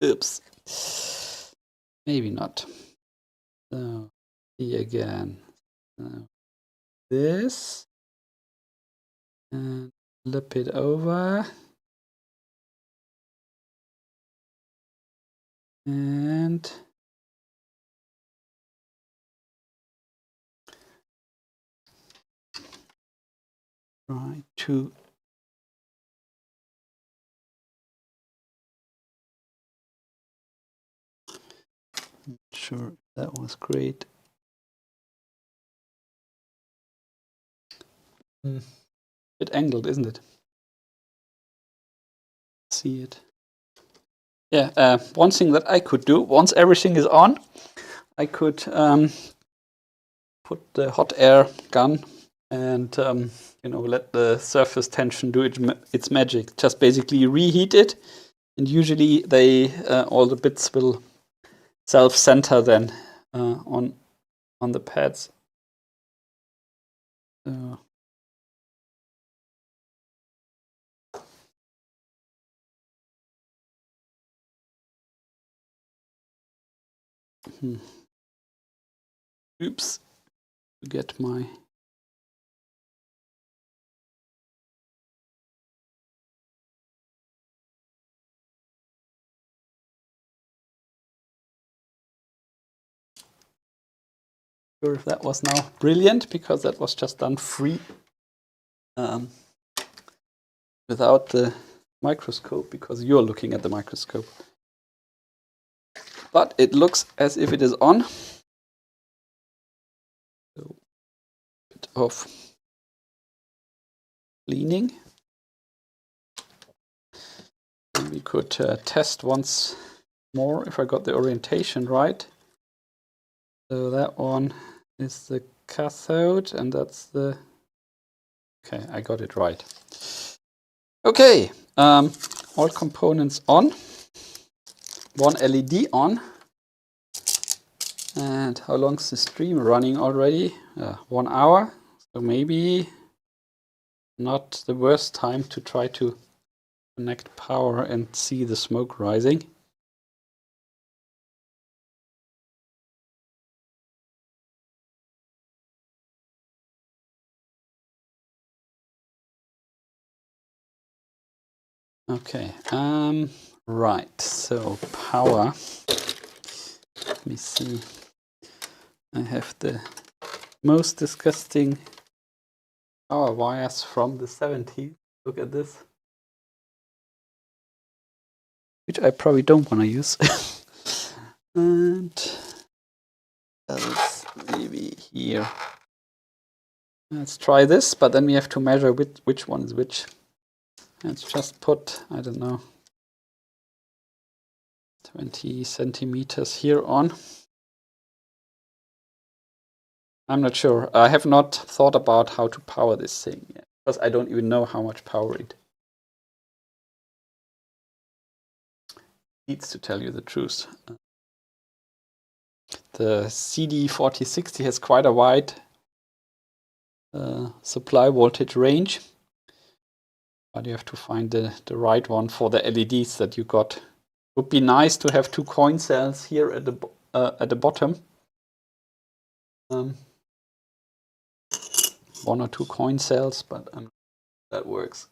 oops, maybe not. So, see again. So, this, and flip it over. And try to make sure that was great. Bit angled, isn't it? See it. Yeah, one thing that I could do, once everything is on, I could put the hot air gun and let the surface tension do its magic. Just basically reheat it, and usually they all the bits will self-center then on the pads. So. Oops, to get my sure if that was now brilliant, because that was just done free without the microscope, because you're looking at the microscope. But it looks as if it is on. So, a bit of cleaning. And we could test once more if I got the orientation right. So that one is the cathode, and that's the... Okay, I got it right. Okay, all components on. One LED on. And how long's the stream running already? 1 hour. So maybe not the worst time to try to connect power and see the smoke rising. Okay, right, so power. Let me see. I have the most disgusting power wires from the 70s. Look at this. Which I probably don't want to use. And else maybe here. Let's try this, but then we have to measure which one is which. Let's just put, I don't know, 20 centimeters here on. I'm not sure. I have not thought about how to power this thing yet, because I don't even know how much power it needs, to tell you the truth. The CD4060 has quite a wide supply voltage range, but you have to find the right one for the LEDs that you got. Would be nice to have 2 coin cells here at the bottom. 1 or 2 coin cells, but that works.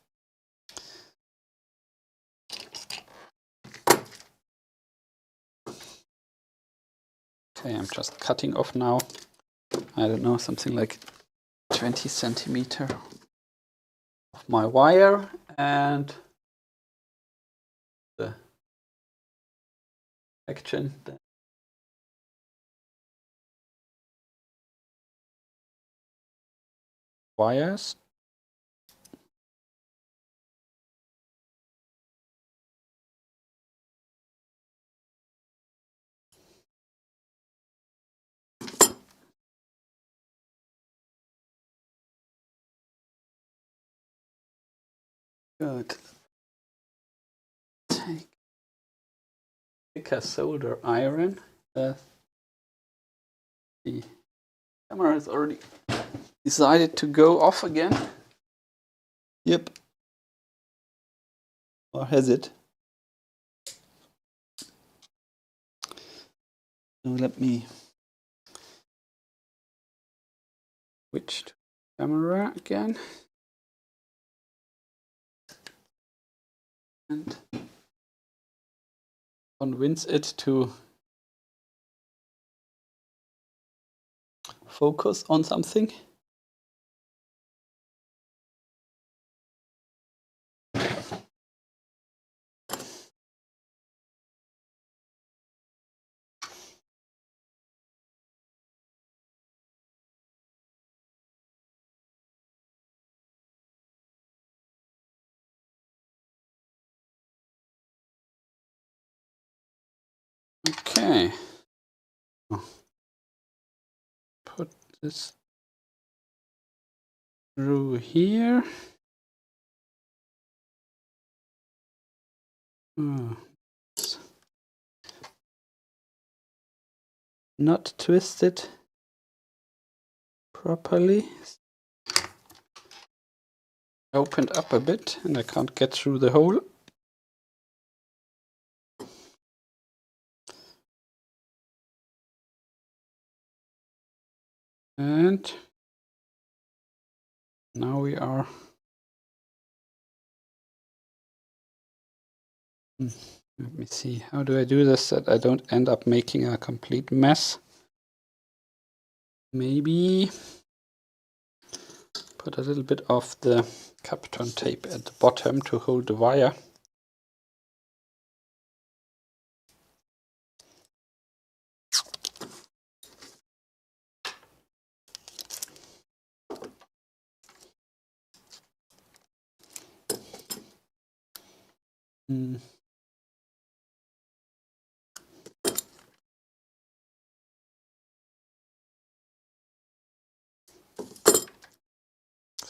Okay, I'm just cutting off now. I don't know, something like 20 centimeter of my wire, and the section. Wires. Good. Take thicker solder iron. The camera has already decided to go off again. Yep. Or has it? So let me switch to camera again. And convince it to focus on something. Okay. Put this through here. Not twisted properly. Opened up a bit and I can't get through the hole. And now we are. Let me see, how do I do this that I don't end up making a complete mess? Maybe put a little bit of the Kapton tape at the bottom to hold the wire.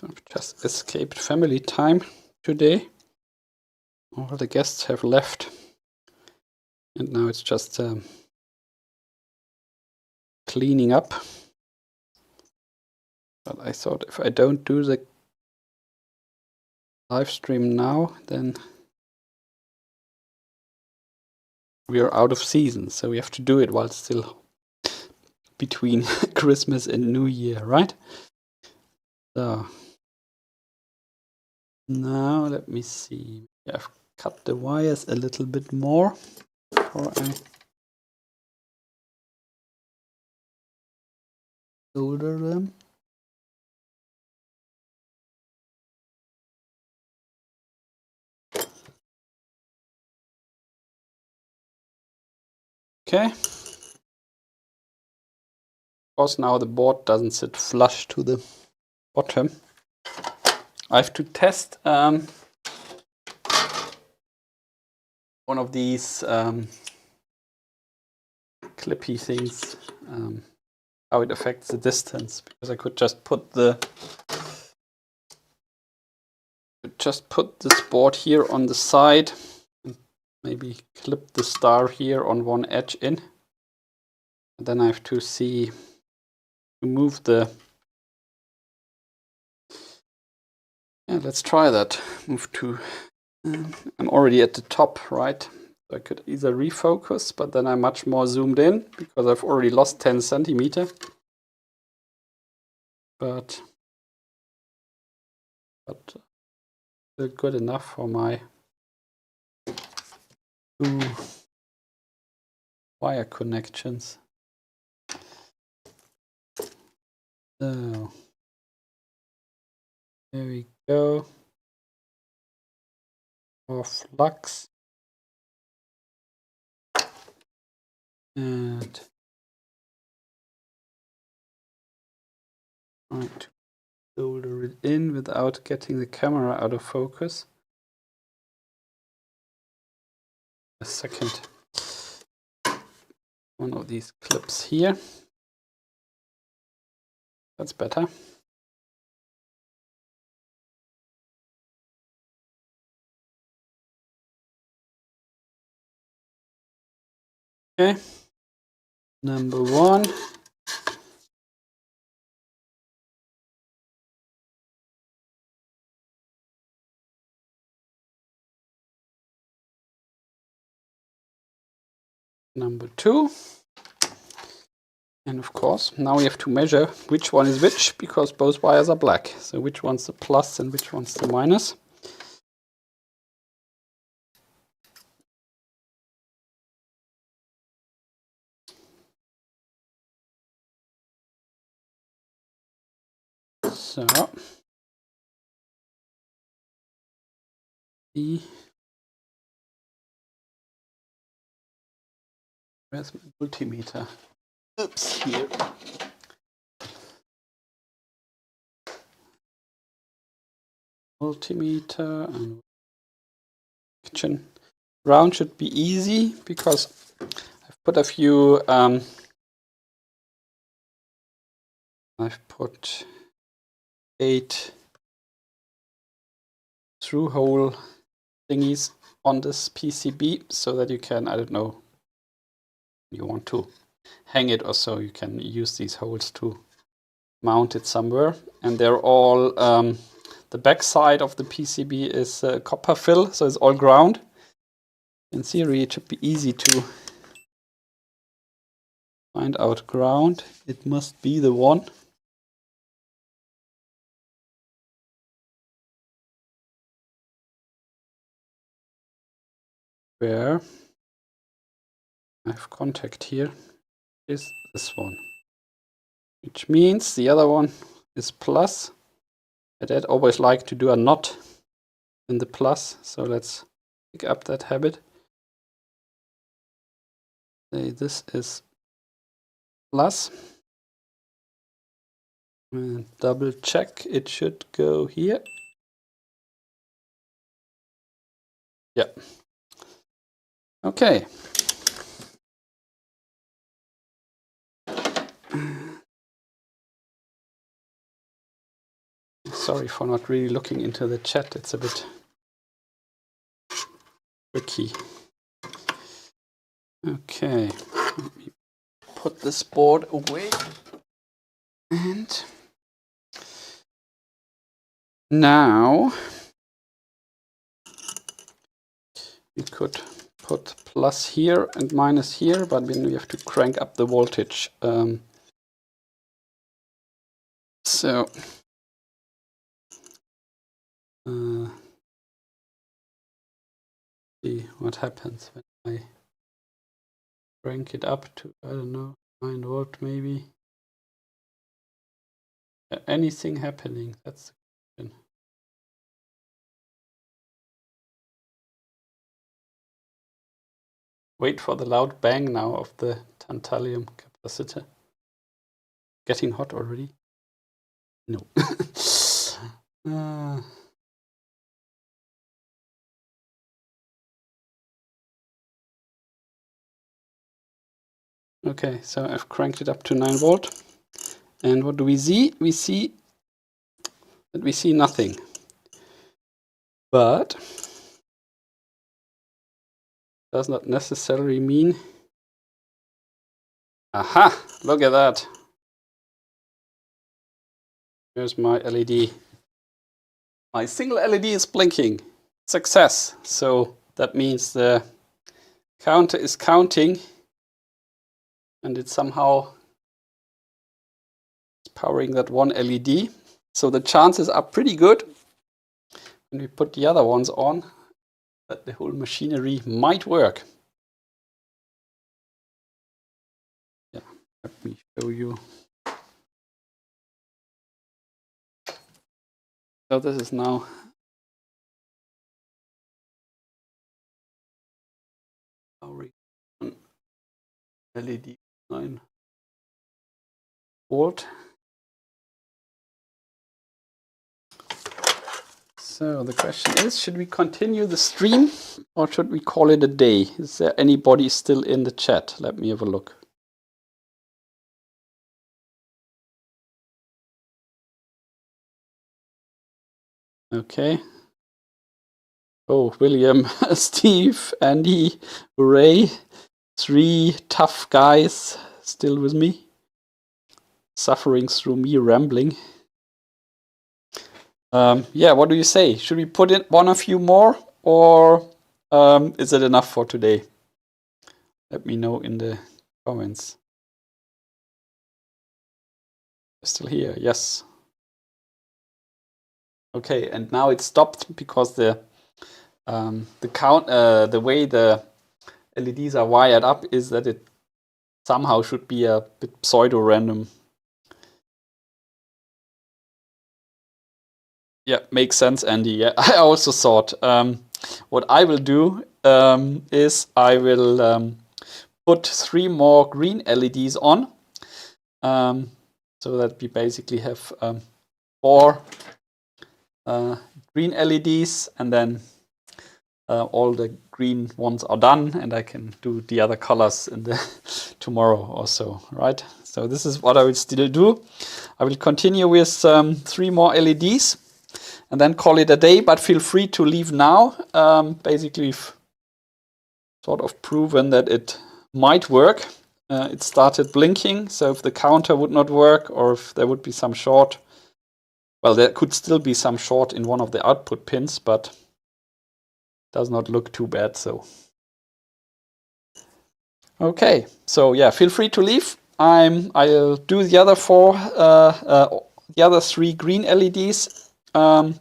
So I've just escaped family time today. All the guests have left. And now it's just cleaning up. But I thought if I don't do the live stream now, then we are out of season. So we have to do it while it's still between Christmas and New Year, right? So now let me see. I've cut the wires a little bit more before I solder them. Okay. Of course, now the board doesn't sit flush to the bottom. I have to test one of these clippy things, how it affects the distance, because I could just put this board here on the side and maybe clip the star here on one edge in. And then I have to see to move the. Yeah, let's try that. Move to. I'm already at the top, right? So I could either refocus, but then I'm much more zoomed in because I've already lost 10 centimeter. But still good enough for my 2 wire connections. So there we go. More flux. And try to solder it in without getting the camera out of focus. A second. One of these clips here. That's better. Okay. Number 1. Number 2. And of course, now we have to measure which one is which, because both wires are black. So which one's the plus and which one's the minus. So where's my multimeter? Oops, here. Multimeter and kitchen. Round should be easy because I've put a few. I've put 8 through-hole thingies on this PCB so that you can, I don't know, you want to hang it or so, you can use these holes to mount it somewhere. And they're all, the back side of the PCB is copper fill, so it's all ground. In theory, it should be easy to find out ground. It must be the one. Where I have contact here is this one, which means the other one is plus. I'd always like to do a knot in the plus, so let's pick up that habit. Say this is plus, and double check, it should go here. Yeah. Okay. Sorry for not really looking into the chat. It's a bit tricky. Okay, let me put this board away. And now we could put plus here and minus here, but then we have to crank up the voltage. So see what happens when I crank it up to, I don't know, 9 volt maybe. Anything happening? That's the question. Wait for the loud bang now of the tantalum capacitor. Getting hot already? No. Okay, so I've cranked it up to 9 volt. And what do we see? We see that we see nothing. But does not necessarily mean. Aha! Look at that. Here's my LED. My single LED is blinking. Success. So that means the counter is counting and it somehow is powering that one LED. So the chances are pretty good when we put the other ones on that the whole machinery might work. Yeah, let me show you. So this is now powering on LED 9 volt. So the question is, should we continue the stream or should we call it a day? Is there anybody still in the chat? Let me have a look. Okay. Oh, William, Steve, Andy, Ray, 3 tough guys still with me, suffering through me rambling. Yeah, what do you say? Should we put in one or few more, or is it enough for today? Let me know in the comments. Still here, yes. Okay, and now it stopped because the way the LEDs are wired up is that it somehow should be a bit pseudo-random. Yeah, makes sense, Andy. Yeah, I also thought. What I will do is I will put 3 more green LEDs on, so that we basically have 4 green LEDs, and then all the green ones are done, and I can do the other colors in the tomorrow or so, right? So this is what I will still do. I will continue with 3 more LEDs and then call it a day, but feel free to leave now. Basically, we've sort of proven that it might work. It started blinking, so if the counter would not work or if there would be some short, well, there could still be some short in one of the output pins, but does not look too bad. So okay, so yeah, feel free to leave. I'll do the other 4, the other 3 green LEDs,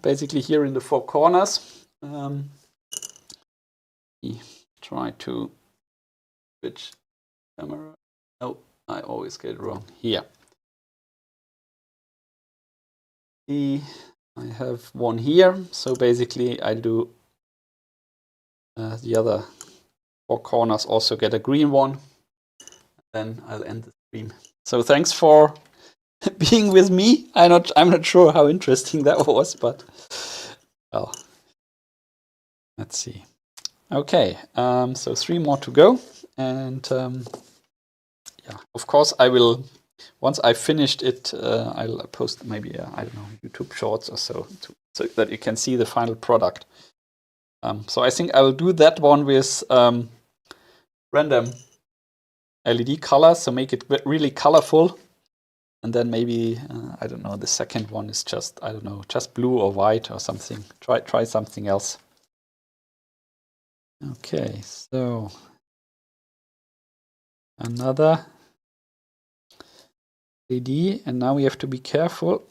basically here in the 4 corners. Try to switch camera. Oh, I always get it wrong. Here. I have one here, so basically I do the other 4 corners also get a green one. Then I'll end the stream. So thanks for being with me. I'm not sure how interesting that was, but well, let's see. Okay, so 3 more to go, and yeah, of course I will once I finished it, I'll post maybe, I don't know, YouTube shorts or so, so that you can see the final product. So I think I will do that one with random LED colors, so make it really colorful. And then maybe, I don't know, the second one is just, I don't know, just blue or white or something. Try something else. Okay, so another LED, and now we have to be careful.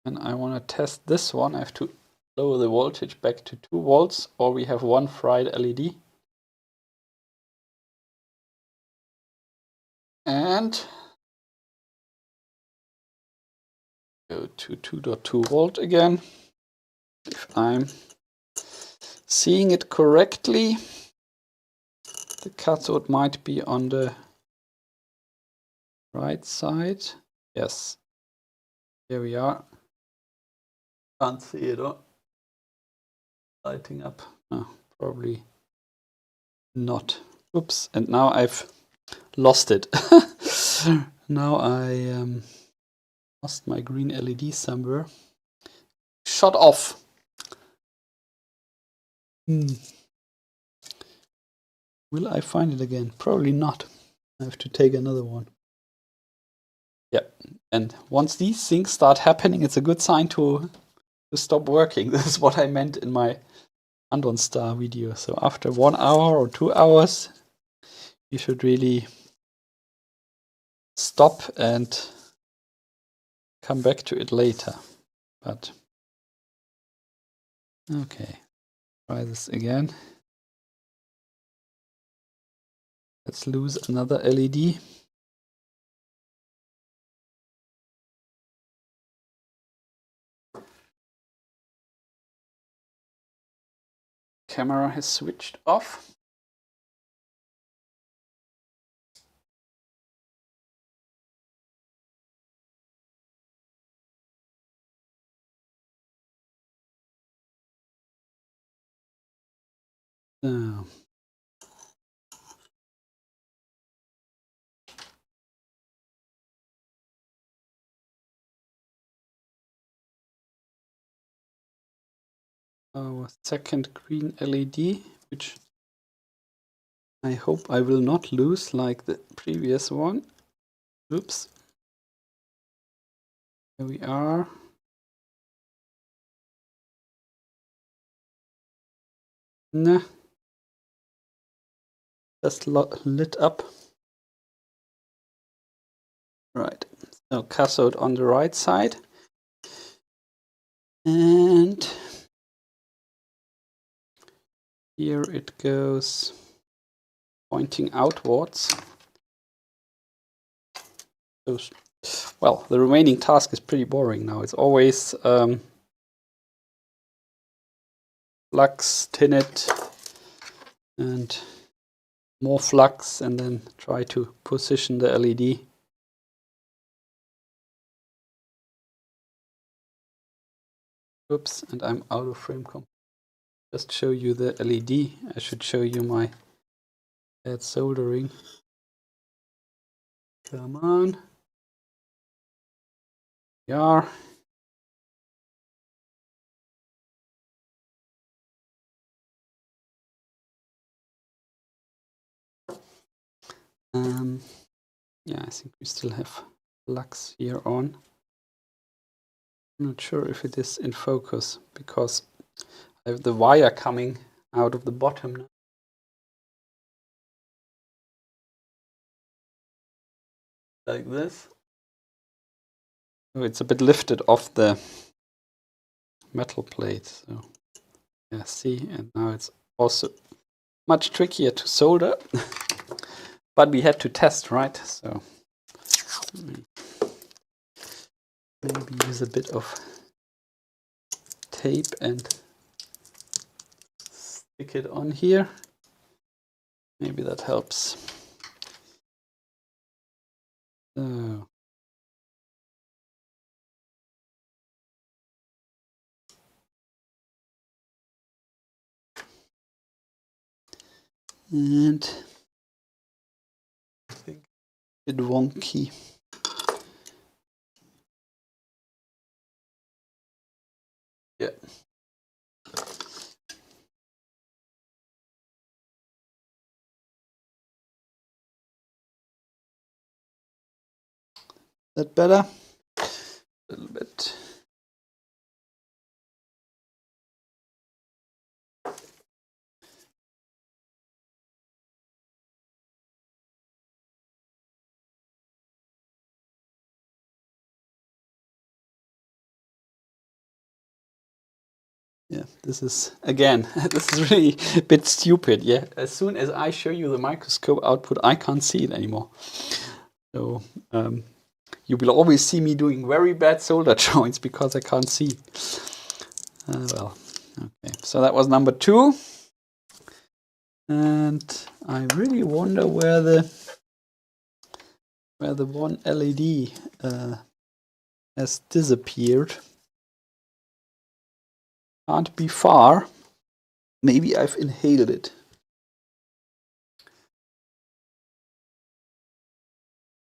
And I want to test this one. I have to lower the voltage back to 2 volts, or we have one fried LED. And go to 2.2 volt again. If I'm seeing it correctly, the cathode might be on the right side. Yes, here we are. Can't see it, oh. Lighting up. Oh, probably not. Oops, and now I've lost it. Now I lost my green LED somewhere. Shut off. Will I find it again? Probably not. I have to take another one. Yeah, and once these things start happening, it's a good sign to stop working. This is what I meant in my Andonstar video. So after 1 hour or 2 hours, you should really stop and come back to it later. But okay, try this again. Let's lose another LED. Camera has switched off. So. Our second green LED, which I hope I will not lose like the previous one. Oops. Here we are. Nah. Just lit up. Right. So cathode on the right side. And here it goes pointing outwards. Well, the remaining task is pretty boring now. It's always flux, tin it, and more flux, and then try to position the LED. Oops, and I'm out of frame. Just show you the LED. I should show you my bad soldering. Come on. We are. Yeah, I think we still have flux here on. I'm not sure if it is in focus because I have the wire coming out of the bottom now. Like this. So it's a bit lifted off the metal plate. So yeah, see, and now it's also much trickier to solder. But we had to test, right? So maybe use a bit of tape and stick it on here. Maybe that helps. So. And I think bit wonky. Yeah. That better? A little bit. Yeah, this is, again, this is really a bit stupid. Yeah, as soon as I show you the microscope output, I can't see it anymore. So you will always see me doing very bad solder joints because I can't see. Well, okay, so that was number 2. And I really wonder where the one LED has disappeared. Can't be far. Maybe I've inhaled it.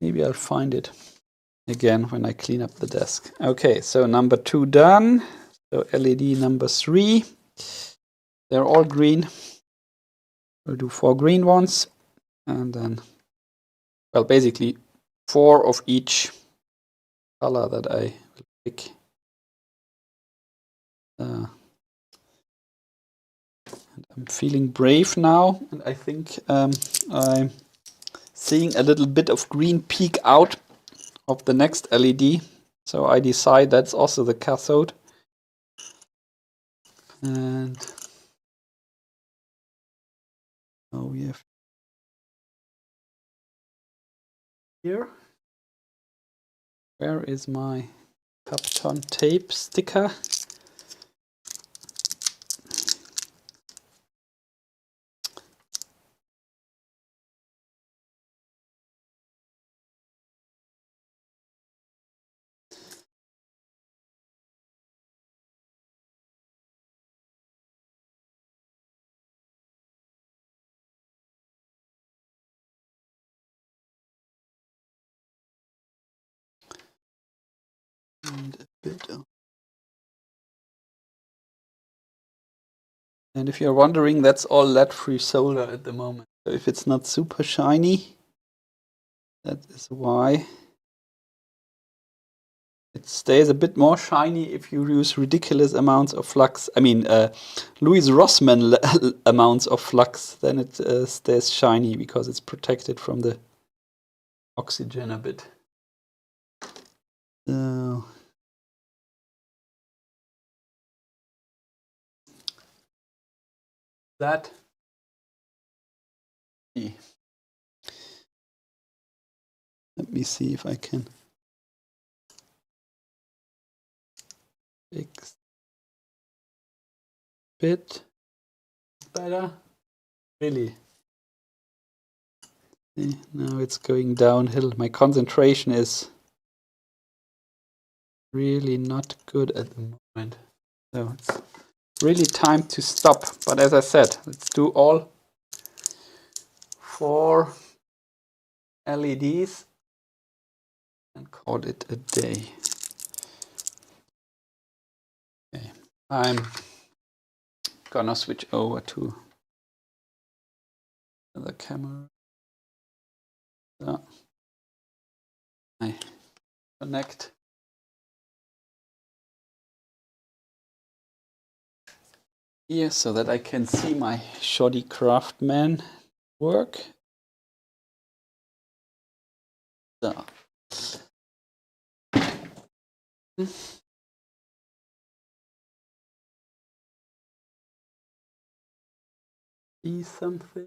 Maybe I'll find it again when I clean up the desk. Okay, so number 2 done. So LED number 3. They're all green. We'll do 4 green ones. And then, well, basically 4 of each color that I will pick. I'm feeling brave now, and I think I'm seeing a little bit of green peek out of the next LED. So I decide that's also the cathode. And we have here. Where is my Kapton tape sticker? And a bit of. And if you're wondering, that's all lead-free solder at the moment. So if it's not super shiny, that is why. It stays a bit more shiny if you use ridiculous amounts of flux. I mean, Louis Rossmann amounts of flux, then it stays shiny because it's protected from the oxygen a bit. So that. Let me see if I can fix a bit better. Really. See, now it's going downhill. My concentration is really not good at the moment. So it's really time to stop. But as I said, let's do all 4 LEDs and call it a day. Okay, I'm gonna switch over to the camera. So I connect. Here so that I can see my shoddy craftsman work. So. See something?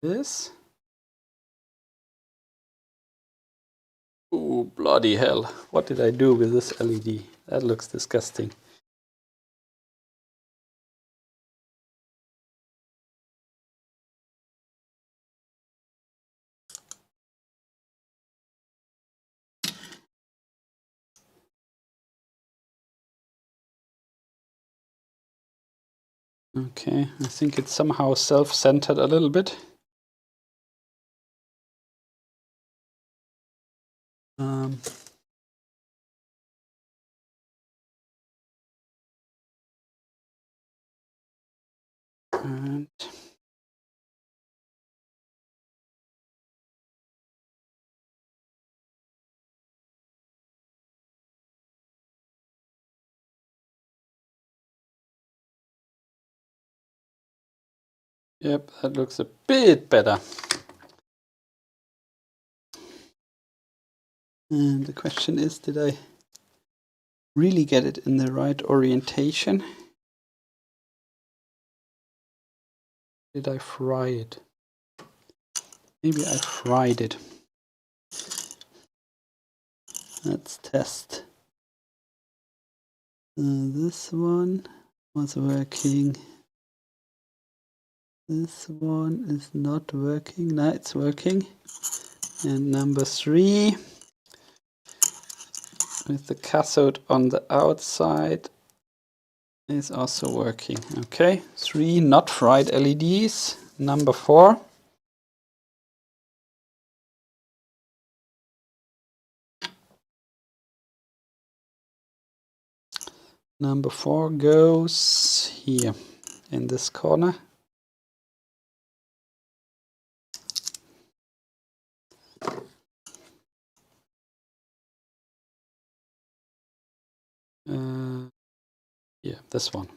This? Oh, bloody hell. What did I do with this LED? That looks disgusting. Okay, I think it's somehow self-centered a little bit. And yep, that looks a bit better. And the question is, did I really get it in the right orientation? Did I fry it? Maybe I fried it. Let's test. This one was working. This one is not working. No, it's working. And number 3, with the cathode on the outside, is also working. Okay, 3 not fried LEDs. Number 4. Number 4 goes here in this corner. Yeah, this one.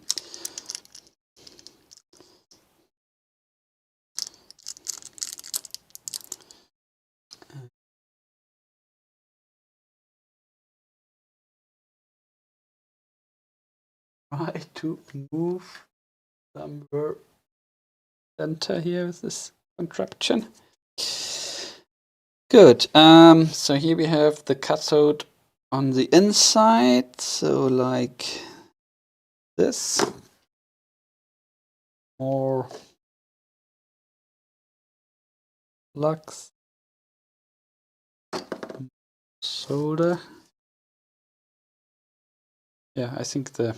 Try to move somewhere center here with this contraption. Good. So here we have the cathode on the inside. So like this. More flux. Solder. Yeah, I think the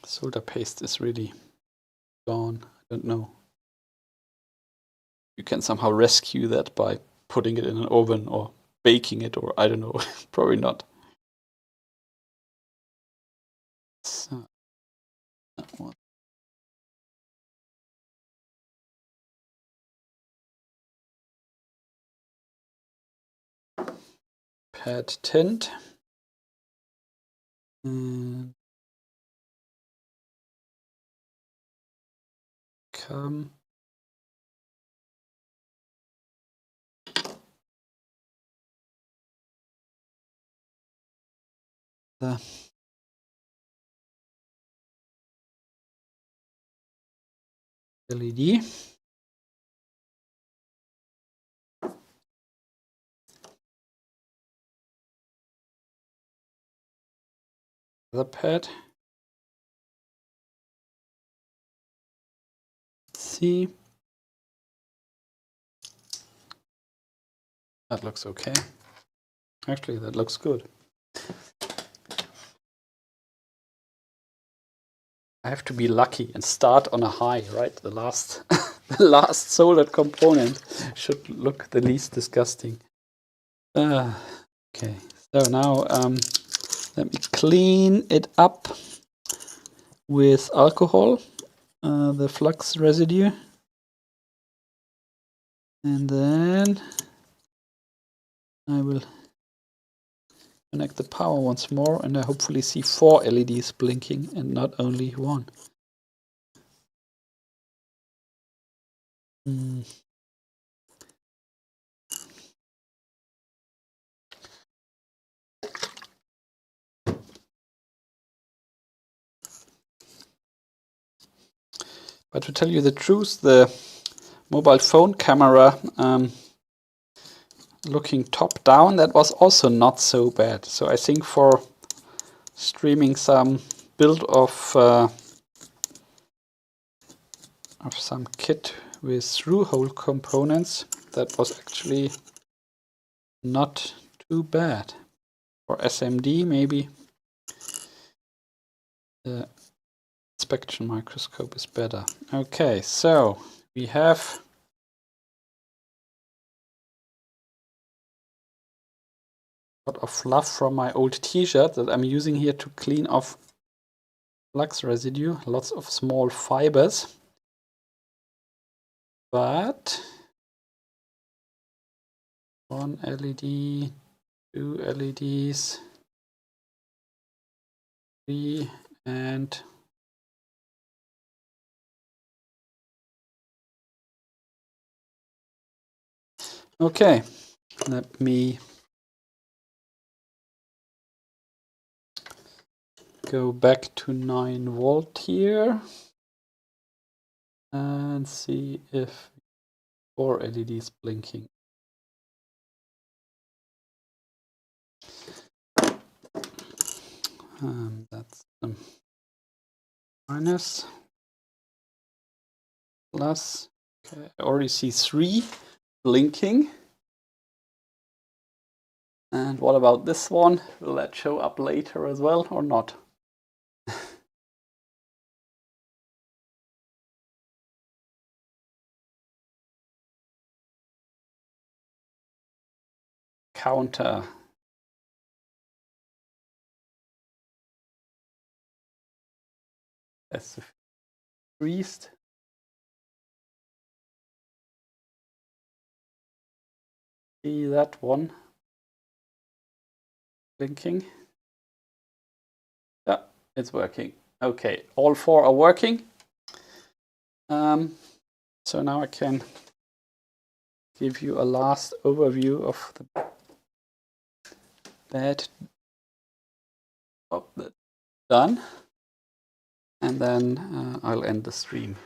solder paste is really gone. I don't know. You can somehow rescue that by putting it in an oven or baking it, or I don't know. Probably not. So that one. Pad tint. And come. The LED. The pad. See. That looks okay. Actually, that looks good. I have to be lucky and start on a high, right? The last, the last soldered component should look the least disgusting. Okay, so now let me clean it up with alcohol, the flux residue, and then I will connect the power once more, and I hopefully see 4 LEDs blinking and not only 1. But to tell you the truth, the mobile phone camera looking top down, that was also not so bad. So I think for streaming some build of some kit with through-hole components, that was actually not too bad. For SMD, maybe the inspection microscope is better. Okay, so we have lot of fluff from my old t-shirt that I'm using here to clean off flux residue. Lots of small fibers. But 1 LED, 2 LEDs, 3, and okay, let me go back to 9 volt here and see if 4 LEDs blinking. That's minus, plus. Okay, I already see 3 blinking. And what about this one? Will that show up later as well or not? Counter. That's increased. See that one blinking? Yeah, it's working. Okay, all 4 are working. So now I can give you a last overview of the bed. Oh, that's done. And then I'll end the stream.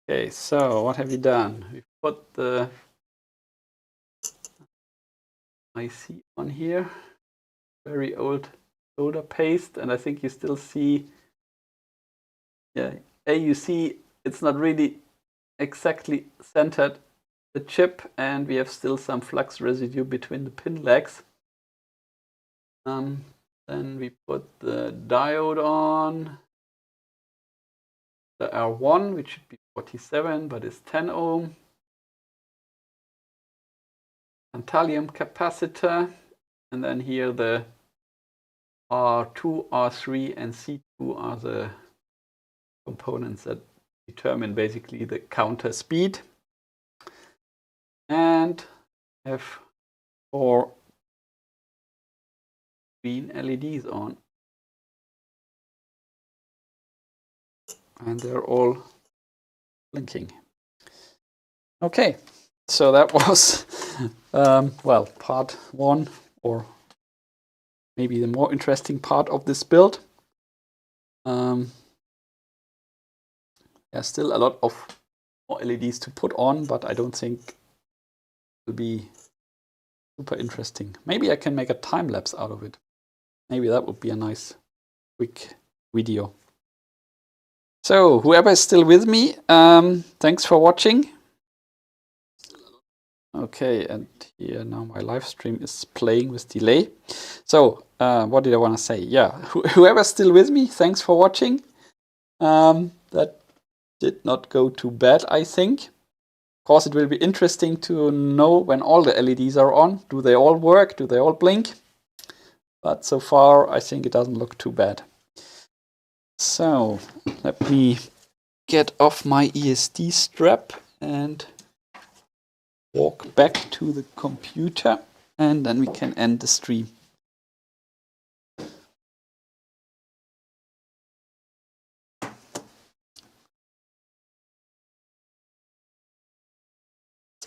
Okay, so what have you done? We put the IC on here. Very old solder paste, and I think you still see, yeah, you see it's not really exactly centered the chip, and we have still some flux residue between the pin legs. Then we put the diode on, the R1, which should be 47, but is 10 ohm. Tantalum capacitor, and then here the R2, R3, and C2 are the components that determine basically the counter speed. And have 4 green LEDs on. And they're all blinking. Okay, so that was, well, part 1, or maybe the more interesting part of this build. There's still a lot of more LEDs to put on, but I don't think it will be super interesting. Maybe I can make a time lapse out of it. Maybe that would be a nice quick video. So whoever is still with me, thanks for watching. Okay, and here now my live stream is playing with delay. So what did I want to say? Yeah, whoever's still with me, thanks for watching. That did not go too bad, I think. Of course, it will be interesting to know when all the LEDs are on. Do they all work? Do they all blink? But so far, I think it doesn't look too bad. So let me get off my ESD strap and walk back to the computer, and then we can end the stream.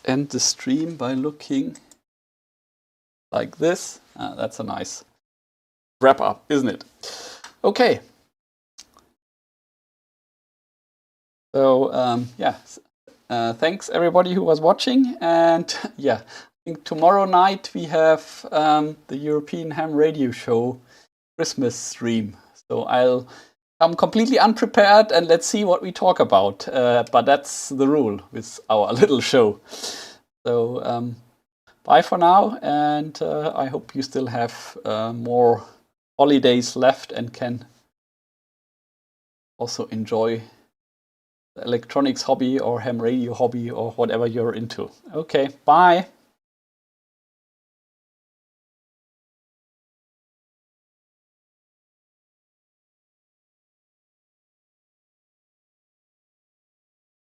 End the stream by looking like this. That's a nice wrap up, isn't it? Okay. So yeah, thanks everybody who was watching, and yeah, I think tomorrow night we have the European Ham Radio Show Christmas stream. So I'll come completely unprepared and let's see what we talk about. But that's the rule with our little show. So bye for now, and I hope you still have more holidays left and can also enjoy the electronics hobby or ham radio hobby or whatever you're into. Okay, bye.